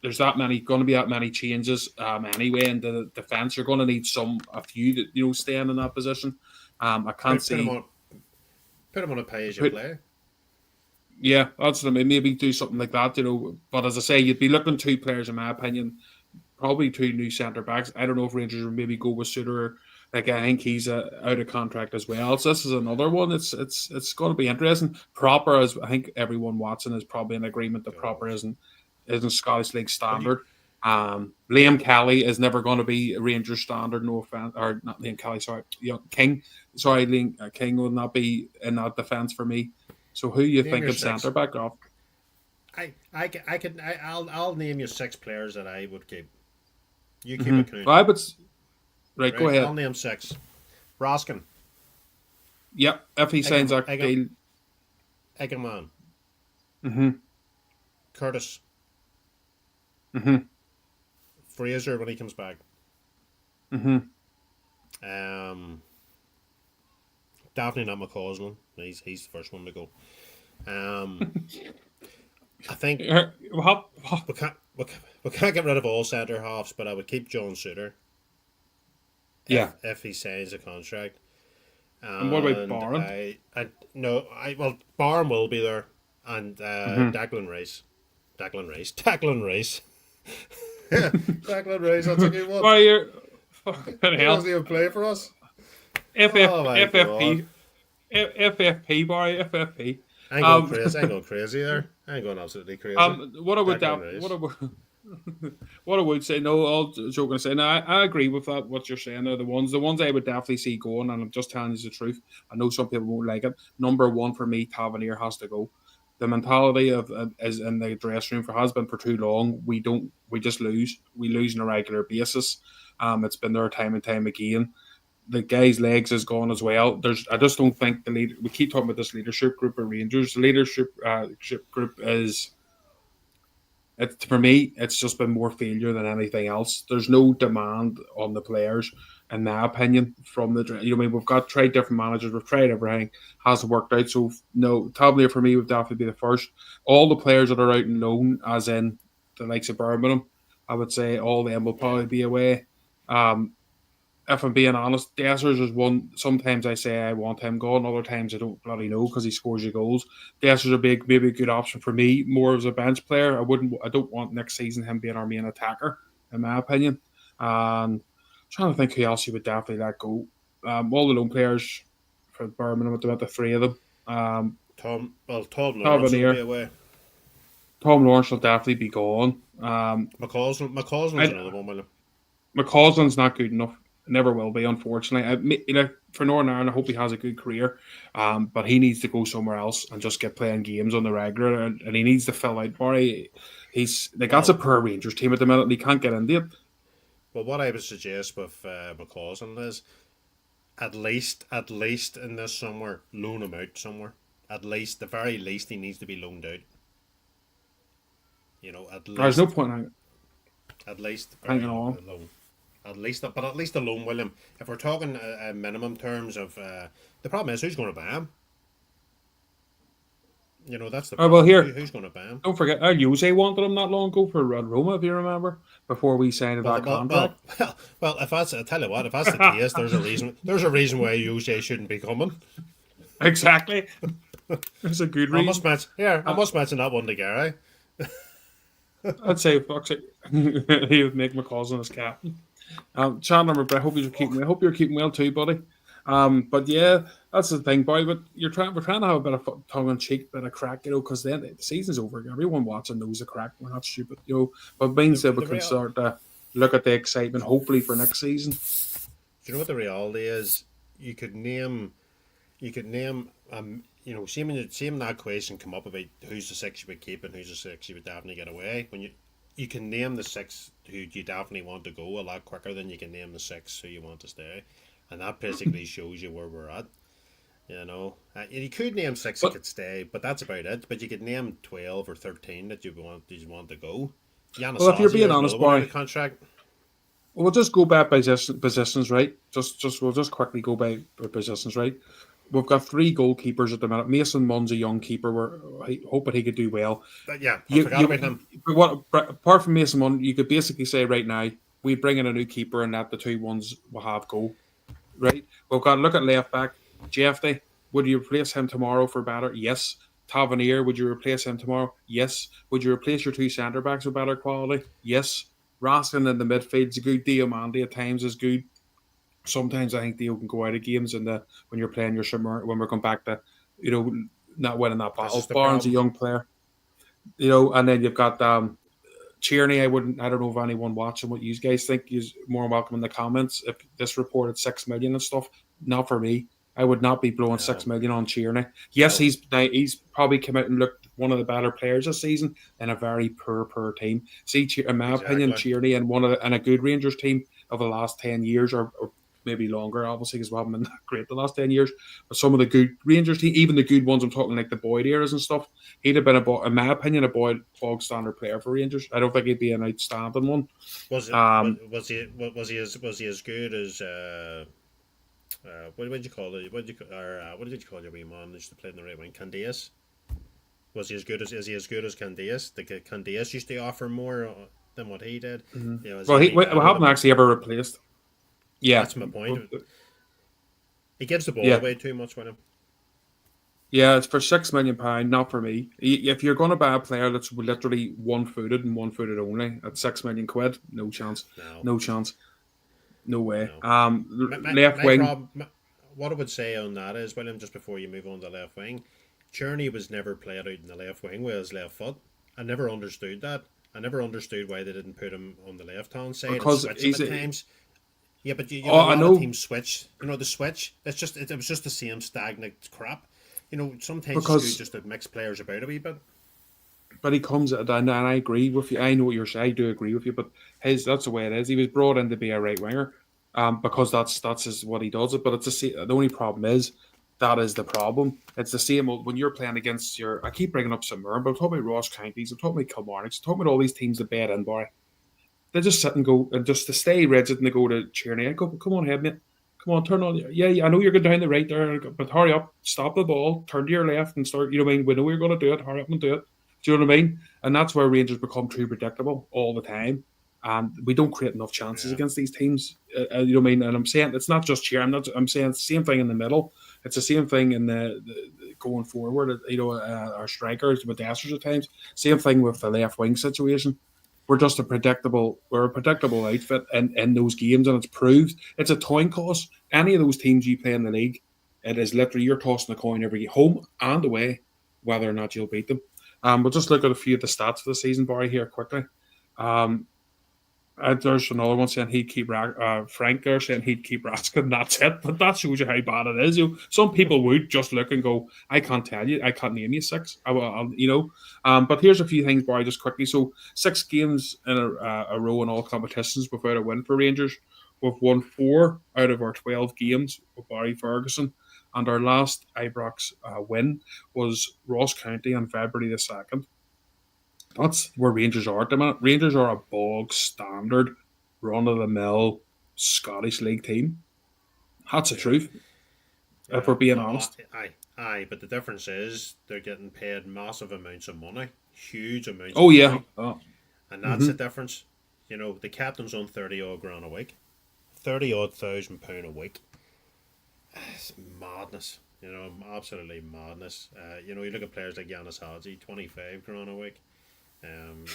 there's going to be that many changes anyway in the defense. You're going to need a few that stand in that position. I can't Put him see on. Put him on a pay as you put. play. Yeah, that's what I mean. Maybe do something like that. But as I say, you'd be looking two players, in my opinion, probably two new centre backs. I don't know if Rangers would maybe go with Suter. Like, I think he's out of contract as well. So this is another one. It's going to be interesting. Proper, as I think everyone watching is probably in agreement that Proper God. isn't Scottish League But you, standard. Liam Kelly is never going to be Rangers standard. No offense, or not Liam Kelly. Sorry, King. Sorry, Liam King will not be in that defence for me. So who you name your thinking six. centre back off? I'll name you six players that I would keep. You keep Mm-hmm. a count, Well, I would. Right, go right? I'll ahead. name six. Roskin, Yep, if he signs that deal. Eggerman, Mm-hmm. Curtis, Mm-hmm. Fraser when he comes back. Mm-hmm. Um, Definitely not McCausland. He's the first one to go. Um, I think What? we can't get rid of all centre halves, but I would keep John Suter Yeah. if he signs a contract. And what about And Barron? I no I well Barham will be there, and Mm-hmm. Declan Rice. Yeah, Declan Rice. That's a good one. Why you're fucking He doesn't hell? even play for us. FF Oh my god! FFP FFP Barry FFP. I ain't going Um, crazy. I ain't going crazy there. I ain't going absolutely crazy. what I would Declan that Rice. what I would what I would say, no, all joking aside, no, I agree with that. What you're saying, are the ones I would definitely see going, and I'm just telling you the truth. I know some people won't like it. Number one for me, Tavernier has to go. The mentality of is in the dressing room has been for too long. We just lose. We lose on a regular basis. It's been there time and time again. The guy's legs is gone as well. I just don't think the lead. We keep talking about this leadership group of Rangers. The leadership group is For me, it's just been more failure than anything else. There's no demand on the players, in my opinion, from the I mean, we've tried different managers, we've tried everything, hasn't worked out. So no, Tavernier for me would definitely be the first. All the players that are out on loan, as in the likes of Birmingham, I would say all of them will Yeah. probably be away. Um, if I'm being honest, Dessers is one. Sometimes I say I want him gone. Other times I don't bloody know because he scores you goals. Dessers a maybe a good option for me, more as a bench player. I don't want next season him being our main attacker, in my opinion. And trying to think who else you would definitely let go. All the lone players for Birmingham, about the three of them. Tom Lawrence will be Tavernier, away. Tom Lawrence will definitely be gone. McCausland's another one, William. McCausland's not good enough. Never will be, unfortunately. For Northern Ireland, I hope he has a good career. But he needs to go somewhere else and just get playing games on the regular, and he needs to fill out more. That's a poor Rangers team at the minute, and he can't get into it. Well, what I would suggest with McCausland is at least in this summer, loan him out somewhere. At least, the very least, he needs to be loaned out. At There's no least, point at least, hanging on. loan. At least, but at least a loan, William. If we're talking minimum terms of, the problem is who's going to buy him. That's the Oh, well, problem. here, Who's going to buy him? don't forget, Jose wanted him not long ago for Roma, if you remember, before we signed Well, that well, contract. well. If that's, I tell you what, if that's the case, there's a reason. There's a reason why Uche shouldn't be coming. Exactly. There's a good reason. I must mention that one to Gary. I'd say, fuck's sake, he would make McCausland his captain. Chandler, I hope you're keeping well too, buddy. But yeah, that's the thing, boy. But we're trying to have a bit of tongue in cheek, bit of crack, because then the season's over. Everyone watching knows the crack. We're not stupid, But it means that we can start to look at the excitement, hopefully for next season. Do you know what the reality is? You could name, seeing that question come up about who's the six you would keep and who's the six you would definitely get away. When you can name the six who you definitely want to go a lot quicker than you can name the six who you want to stay, and that basically shows you where we're at. You could name six that could stay, but that's about it. But you could name 12 or 13 that you want to go. Well, if you're being honest, boy, contract. We'll just go by positions, right? We'll just quickly go by positions, right? We've got three goalkeepers at the minute. Mason Munn's a young keeper. We're hoping he could do well. But yeah, I forgot about him. But apart from Mason Munn, you could basically say right now we bring in a new keeper and that the two ones will have goal. Right? We've got to look at left back. Jeffy, would you replace him tomorrow for better? Yes. Tavernier, would you replace him tomorrow? Yes. Would you replace your two centre backs with better quality? Yes. Raskin in the midfield's good. Diomande at times is good. Sometimes I think Dio can go out of games when you're playing your summer, when we're going back to, not winning that battle. Barnes, a young player, and then you've got Tierney. I don't know if anyone watching what you guys think. Is more welcome in the comments. If this reported 6 million and stuff, not for me. I would not be blowing 6 million on Tierney. Yes, he's probably come out and looked one of the better players this season in a very poor team. See, in my opinion, Tierney and a good Rangers team of the last 10 years or maybe longer, obviously, because we haven't been that great the last 10 years. But some of the good Rangers team, even the good ones, I'm talking like the Boyd eras and stuff, he'd have been, in my opinion, a bog standard player for Rangers. I don't think he'd be an outstanding one. Was he as good as what did you call it? What did you call your wee man used to play in the right wing? Candias? Is he as good as Candias? The Candias used to offer more than what he did. Mm-hmm. We haven't actually ever replaced. Yeah, that's my point. He gives the ball away too much with him. Yeah, it's for £6 million, not for me. If you're going to buy a player that's literally one-footed and one-footed only at £6 million, no chance. No chance. No way. No. Left wing. What I would say on that is, William, just before you move on to left wing, Tierney was never played out in the left wing with his left foot. I never understood that. I never understood why they didn't put him on the left-hand side because and switch him at times. Yeah, but I know teams switch. The switch. It was just the same stagnant crap. Sometimes it's good just to mix players about a wee bit. But he comes and I agree with you. I know what you're saying. I do agree with you. But that's the way it is. He was brought in to be a right winger, because that's what he does. But the only problem is That is the problem. It's the same old when you're playing against your. I keep bringing up St Mirren, but I'm talking about Ross Counties, I'm talking about Kilmarnock, I'm talking about all these teams that bed in Barry. They just sit and go and just to stay rigid and they go to Tierney and go, come on, head mate. Come on, turn on. Yeah, I know you're going down the right there, but hurry up, stop the ball, turn to your left and start. You know what I mean? We know you're going to do it. Hurry up and do it. Do you know what I mean? And that's where Rangers become too predictable all the time. And we don't create enough chances Yeah, against these teams. You know what I mean? And I'm saying it's not just here. I'm saying it's the same thing in the middle. It's the same thing in the going forward. You know, our strikers with Desters at times. Same thing with the left wing situation. We're a predictable outfit in those games, and it's proved. It's a coin toss. Any of those teams you play in the league, it is literally you're tossing a coin every home and away, whether or not you'll beat them. We'll just look at a few of the stats for the season, Barry, here quickly. Um, there's another one saying he'd keep Frank there saying he'd keep Raskin. That's it. But that shows you how bad it is. Some people would just look and go, I can't tell you, I can't name you six. But here's a few things, Barry, just quickly. So 6 games in a row in all competitions without a win for Rangers. We've won 4 out of our 12 games with Barry Ferguson. And our last Ibrox win was Ross County on February the 2nd. That's where Rangers are at the minute. Rangers are a bog standard, run of the mill Scottish League team. That's the yeah, truth, if yeah. we're being No, honest. aye. But the difference is they're getting paid massive amounts of money, huge amounts Oh of yeah. money, Oh, and that's mm-hmm. the difference. You know, the captain's on 30 odd grand a week, 30 odd £1,000 a week. It's madness. You know, absolutely madness. You know, you look at players like Yanis Hadzi, 25 grand a week. Um,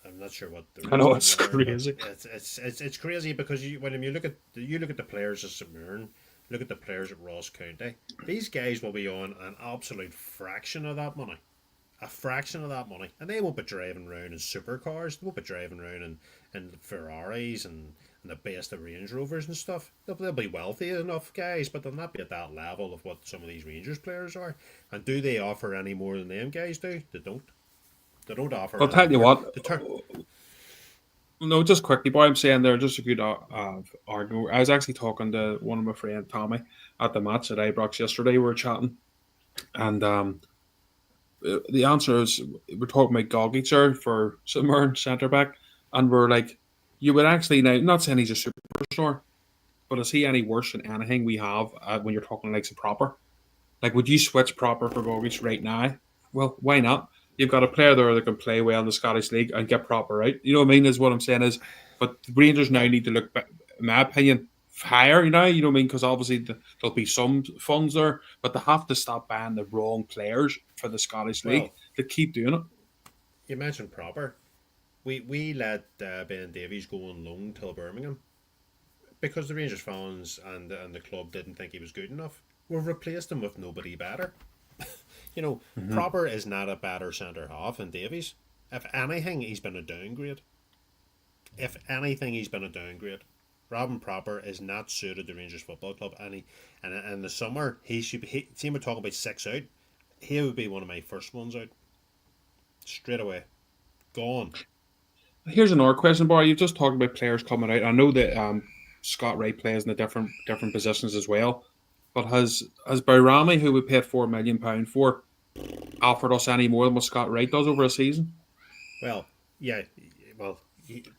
I'm not sure what the I know rest of it's them are, but crazy. it's crazy because when you look at the players at St Mirren, look at the players at Ross County. These guys will be on an absolute fraction of that money, a fraction of that money, and they won't be driving around in supercars. They won't be driving around in Ferraris and the best of Range Rovers and stuff. They'll be wealthy enough guys, but they'll not be at that level of what some of these Rangers players are. And do they offer any more than them guys do? They don't. They don't offer I'll any tell you more. what. The turn. No, just quickly, boy, I'm saying they're just a good argument. I was actually talking to one of my friend Tommy at the match at Ibrox yesterday. We were chatting, and the answer is we're talking about Gogic for St Mirren centre back, and we're like, you would actually now not saying he's a superstar, but is he any worse than anything we have when you're talking like some proper? Like, would you switch proper for Gogic right now? Well, why not? You've got a player there that can play well in the Scottish League and get proper out. You know what I mean? Is what I'm saying is, but Rangers now Well, need to look, in my opinion, higher. You know what I mean? Because obviously there'll be some funds there, but they have to stop buying the wrong players for the Scottish League well, to keep doing it. you mentioned proper. We let Ben Davies go on loan till Birmingham because the Rangers fans and the club didn't think he was good enough. We've replaced him with nobody better. You know, Mm-hmm. Proper is not a better centre half than Davies. If anything, he's been a downgrade. If anything, he's been a downgrade. Robin Proper is not suited to Rangers Football Club, and in the summer he should be. See, we're talking about 6 out. He would be one of my first ones out straight away. Gone. Here's another question, Barry. You've just talked about players coming out. I know that Scott Wright plays in the different positions as well. But has Bayrami, who we paid £4 million for, offered us any more than what Scott Wright does over a season? Well, yeah. Well,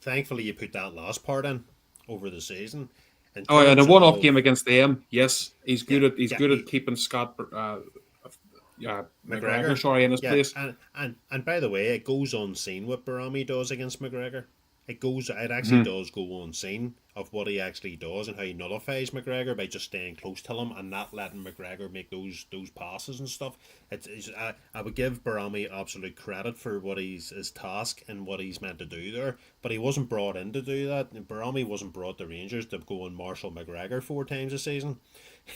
thankfully you put that last part in over the season. In Oh, and a terms one-off of game against them, yes, yeah, he's yeah, good at keeping Scott McGregor, McGregor. sorry, in his Yeah, place. and by the way, it goes unseen what Barami does against McGregor. It actually Mm-hmm. does go unseen of what he actually does and how he nullifies McGregor by just staying close to him and not letting McGregor make those passes and stuff. I would give Barami absolute credit for what his task and what he's meant to do there, but he wasn't brought in to do that. Barami wasn't brought to Rangers to go and marshal McGregor 4 times a season.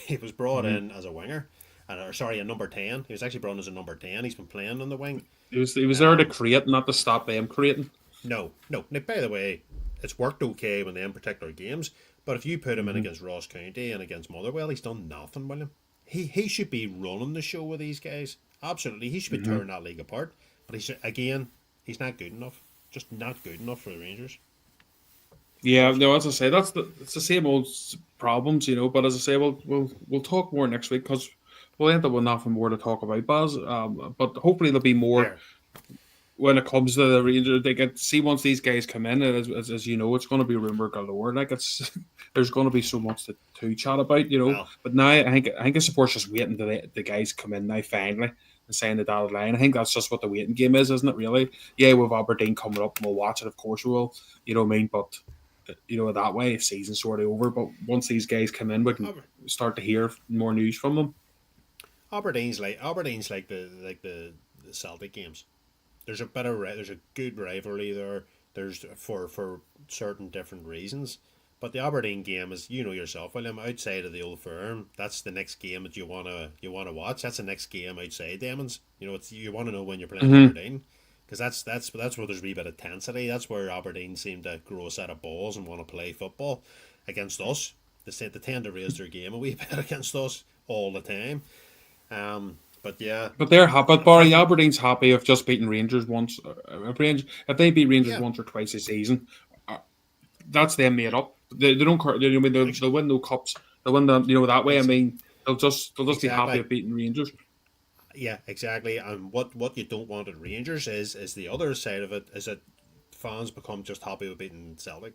He was brought Mm-hmm. in as a winger. Or sorry, a number 10. He was actually brought in as a number 10. He's been playing on the wing. He was there to Um, create, not to stop them creating. no, no. Now, by the way, it's worked okay when them particular games, but if you put him in Mm-hmm. against Ross County and against Motherwell, he's done nothing, William. He should be running the show with these guys. Absolutely. He should be Mm-hmm. tearing that league apart. But he's not good enough. Just not good enough for the Rangers. Yeah, no, as I say, it's the same old problems, you know. But as I say, we'll talk more next week because we'll end up with nothing more to talk about, Baz. But hopefully there'll be more Yeah. when it comes to the Rangers. They get to see once these guys come in, as you know, it's going to be rumor galore. Like it's there's going to be so much to chat about, you know. Well, But now I think the support's just waiting to the guys come in now finally and sign the dotted line. I think that's just what the waiting game is, isn't it? Really? Yeah, with Aberdeen coming up, and we'll watch it. Of course, we will. You know what I mean? But you know that way, season's sort of over. But once these guys come in, we can start to hear more news from them. Aberdeen's like the Celtic games. There's a good rivalry there. There's for certain different reasons. But the Aberdeen game is, you know yourself, William, outside of the Old Firm. That's the next game that you wanna watch. That's the next game outside Demons. You know, it's you want to know when you're playing Mm-hmm. Aberdeen, because that's where there's a wee bit of intensity. That's where Aberdeen seem to grow a set of balls and want to play football against us. They tend to raise their game a wee bit against us all the time. But yeah, But they're happy. But Barry apart from Aberdeen's happy of just beating Rangers once. If they beat Rangers yeah, once or twice a season, uh, that's them made up. They don't. I mean, ex- they'll win no cups. They'll win the, that way. I ex- mean, they'll just be happy exactly. of beating Rangers. Yeah, exactly. And what you don't want at Rangers is the other side of it is that fans become just happy with beating Celtic.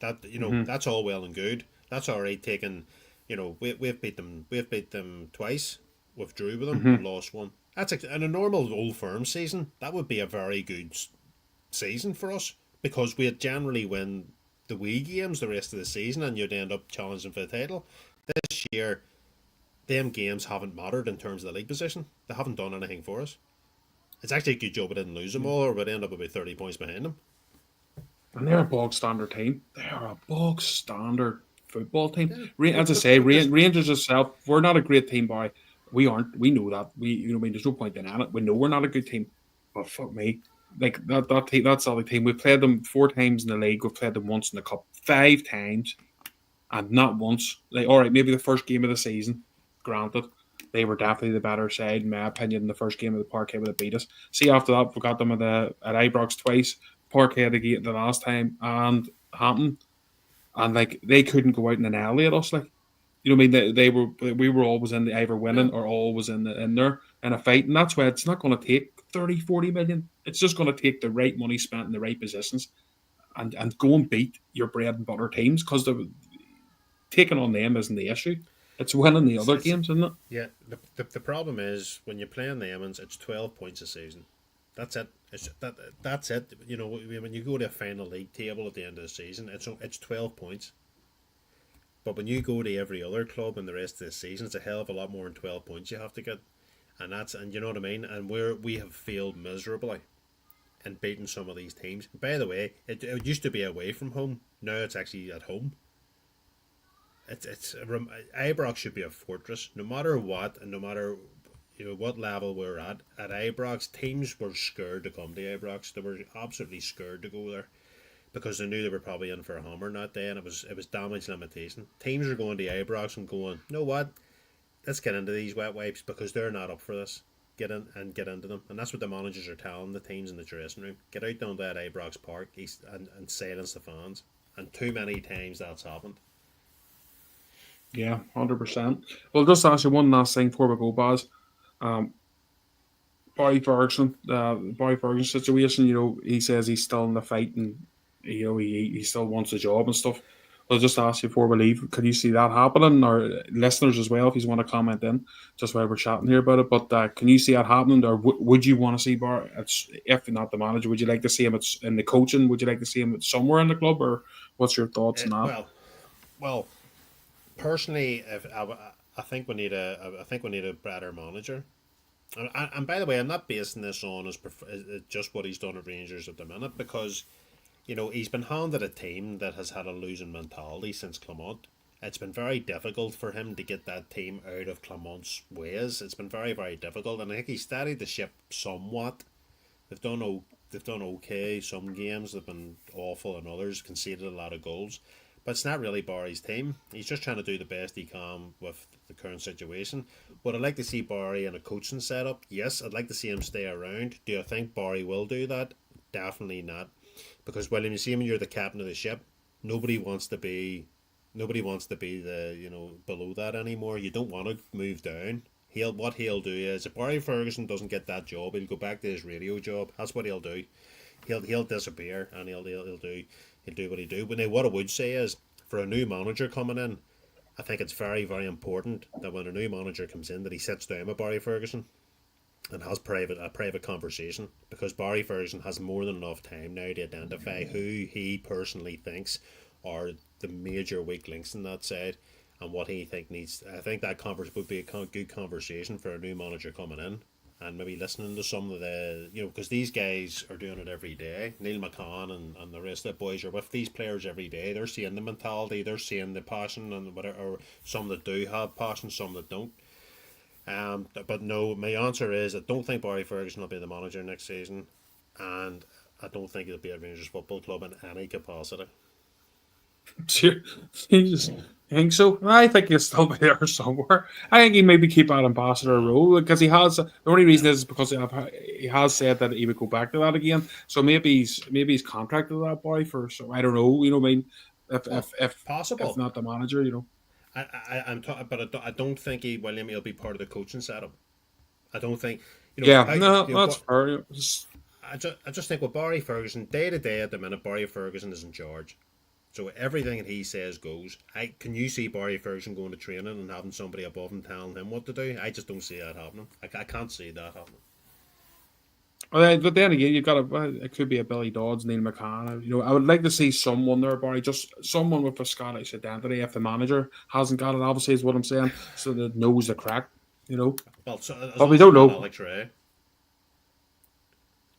That Hmm. that's all well and good. That's all right. Taking, we've beat them twice. We've drew with them and Hmm. lost one. In a normal Old Firm season. That would be a very good season for us because we'd generally win the wee games the rest of the season, and you'd end up challenging for the title. This year, them games haven't mattered in terms of the league position. They haven't done anything for us. It's actually a good job we didn't lose them all, or we'd end up about 30 points behind them. And they're a bog standard team. They are a bog standard football team. Yeah, As but I but say, but this Rangers itself, we're not a great team, boy. We aren't. We know that. I mean, there's no point denying it. We know we're not a good team. But fuck me, like that solid team. We've played them 4 times in the league. We've played them once in the cup, 5 times, and not once. Like, all right, maybe the first game of the season, granted, they were definitely the better side, in my opinion, in the first game of the Parquet would have beat us. See, after that, we got them at Ibrox twice, Parquet the last time, and Hampton, and like they couldn't go out and annihilate us. Like, you know what I mean? We were always in the either winning no, or always in there in a fight, and that's why it's not going to take 30, 40 million. It's just going to take the right money spent in the right positions and go and beat your bread and butter teams because taking on them isn't the issue. It's winning the other it's games, isn't it? yeah. The problem is when you're playing the Emmons, it's 12 points a season. That's it. That's it. When you go to a final league table at the end of the season, it's 12 points. But when you go to every other club in the rest of the season, it's a hell of a lot more than 12 points you have to get, and you know what I mean. And we have failed miserably in beating some of these teams. By the way, it used to be away from home. Now it's actually at home. Ibrox should be a fortress, no matter what, and no matter what level we're at. At Ibrox, teams were scared to come to Ibrox. They were absolutely scared to go there because they knew they were probably in for a hammer that day, and it was damage limitation. Teams are going to Ibrox and going, you know what? Let's get into these wet wipes because they're not up for this. Get in and get into them, and that's what the managers are telling the teams in the dressing room. Get out down to that Ibrox Park and silence the fans. And too many times that's happened. Yeah, 100%. Well, just ask you one last thing before we go, Baz. Um, Barry Ferguson situation. He says he's still in the fight, and he still wants a job and stuff. I'll just ask you before we leave. Could you see that happening, or listeners as well, if you want to comment in, just while we're chatting here about it? But can you see that happening, or would you want to see Bar? If not the manager, would you like to see him in the coaching? Would you like to see him somewhere in the club, or what's your thoughts on that? Well, personally, if I think we need a better manager. And by the way, I'm not basing this on as just what he's done at Rangers at the minute because he's been handed a team that has had a losing mentality since Clement. It's been very difficult for him to get that team out of Clement's ways. It's been very, very difficult, and I think he steadied the ship somewhat. They've done they've done okay. Some games they've been awful, and others conceded a lot of goals. But it's not really Barry's team. He's just trying to do the best he can with the current situation. Would I like to see Barry in a coaching setup? Yes, I'd like to see him stay around. Do I think Barry will do that? Definitely not. Because William, you see him, you're the captain of the ship. Nobody wants to be Nobody wants to be below that anymore. You don't want to move down. What he'll do is, if Barry Ferguson doesn't get that job, he'll go back to his radio job. That's what he'll do. He'll disappear, and he'll do what he do. But now, what I would say is, for a new manager coming in, I think it's very, very important that when a new manager comes in, that he sits down with Barry Ferguson and has a private conversation, because Barry Ferguson has more than enough time now to identify who he personally thinks are the major weak links in that side, and what he think needs. I think that would be a good conversation for a new manager coming in, and maybe listening to some of the, because these guys are doing it every day. Neil McCann and the rest of the boys are with these players every day. They're seeing the mentality, they're seeing the passion, and whatever. Or some that do have passion, some that don't. But no, my answer is, I don't think Barry Ferguson will be the manager next season, and I don't think he'll be at Rangers Football Club in any capacity. Jesus. I think so. I think he'll still be there somewhere. I think he maybe keep that ambassador role, because he has. The only reason is because he has said that he would go back to that again. So maybe he's contracted that boy for. So I don't know. You know what I mean? If Possible. if not the manager, you know. But I don't think William, he'll be part of the coaching setup. I don't think. Yeah, no, that's fair. I just think with Barry Ferguson, day to day at the minute, Barry Ferguson is in charge. So everything that he says goes. Can you see Barry Ferguson going to training and having somebody above him telling him what to do? I just don't see that happening. I can't see that happening. But then again, you've got it could be a Billy Dodds, Neil McCann. I would like to see someone there, Barry, just someone with a Scottish identity. If the manager hasn't got it, obviously, is what I'm saying, so that knows the crack. Well, but we don't know. Alex Ray.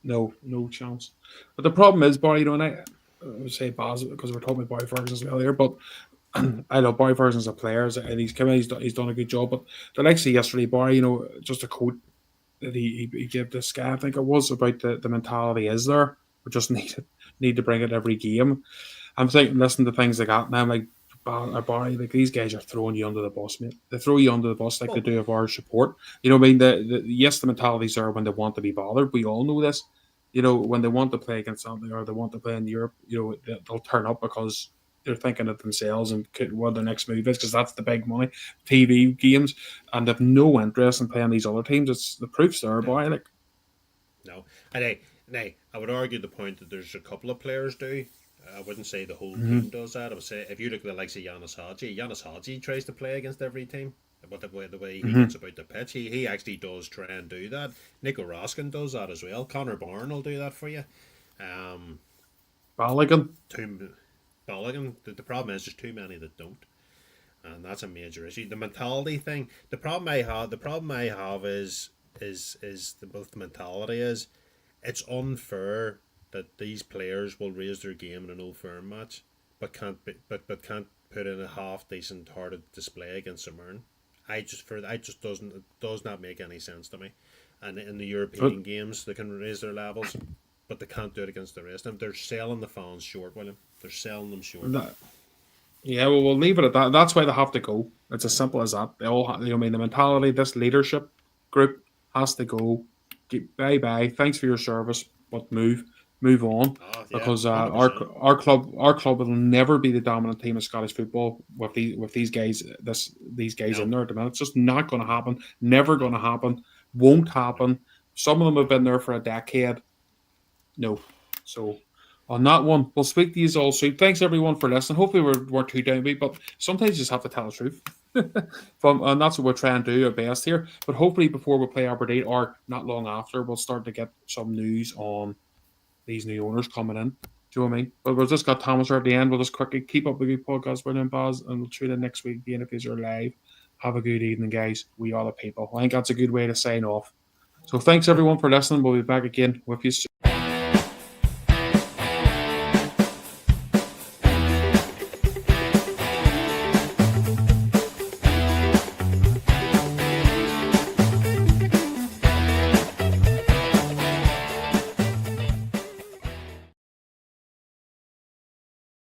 No chance. But the problem is, Barry, and I would say Baz, because we're talking about Barry Ferguson as well here, but I love Barry Ferguson as a player, and he's come in, he's done a good job. But the likes of yesterday, Barry, just a quote that he gave this guy, I think it was, about the mentality is there. We just need to bring it every game. I'm thinking, listen to things like that, now I'm like, Barry, like, these guys are throwing you under the bus, mate. They throw you under the bus like they do of our support. You know what I mean? Yes, the mentality's there when they want to be bothered. We all know this. When they want to play against something, or they want to play in Europe, they'll turn up because they're thinking of themselves and what their next move is, because that's the big money, TV games, and they've no interest in playing these other teams. It's the proof's there, boy. Like, no, and I would argue the point that there's a couple of players do. I wouldn't say the whole team does that. I would say, if you look at the likes of Yanis Hadji tries to play against every team. But the way he gets about the pitch, he actually does try and do that. Nico Raskin does that as well. Connor Byrne will do that for you. Balogun. Balogun. The problem is there's too many that don't, and that's a major issue. The mentality thing. The problem I have is both the mentality is, it's unfair that these players will raise their game in an Old Firm match, but can't put in a half decent hearted display against St. It does not make any sense to me. And in the European games, they can raise their levels, but they can't do it against the rest of them. They're selling the fans short, William. They're selling them short. Yeah, well, we'll leave it at that. That's why they have to go. It's as simple as that. They all, the mentality, this leadership group has to go. Bye. Thanks for your service, but move on, because our club will never be the dominant team of Scottish football with these guys in there at the minute. It's just not going to happen. Never going to happen. Won't happen. Some of them have been there for a decade. No. So on that one, we'll speak to you all soon. Thanks everyone for listening. Hopefully we weren't too downbeat, but sometimes you just have to tell the truth. And that's what we're trying to do our best here. But hopefully before we play Aberdeen, or not long after, we'll start to get some news on these new owners coming in. Do you know what I mean? But we've just got Thomas at the end. We'll just quickly keep up the good podcast, Will and Baz, and we'll tune in next week again if these are live. Have a good evening, guys. We are the people. I think that's a good way to sign off. So thanks everyone for listening. We'll be back again with you soon.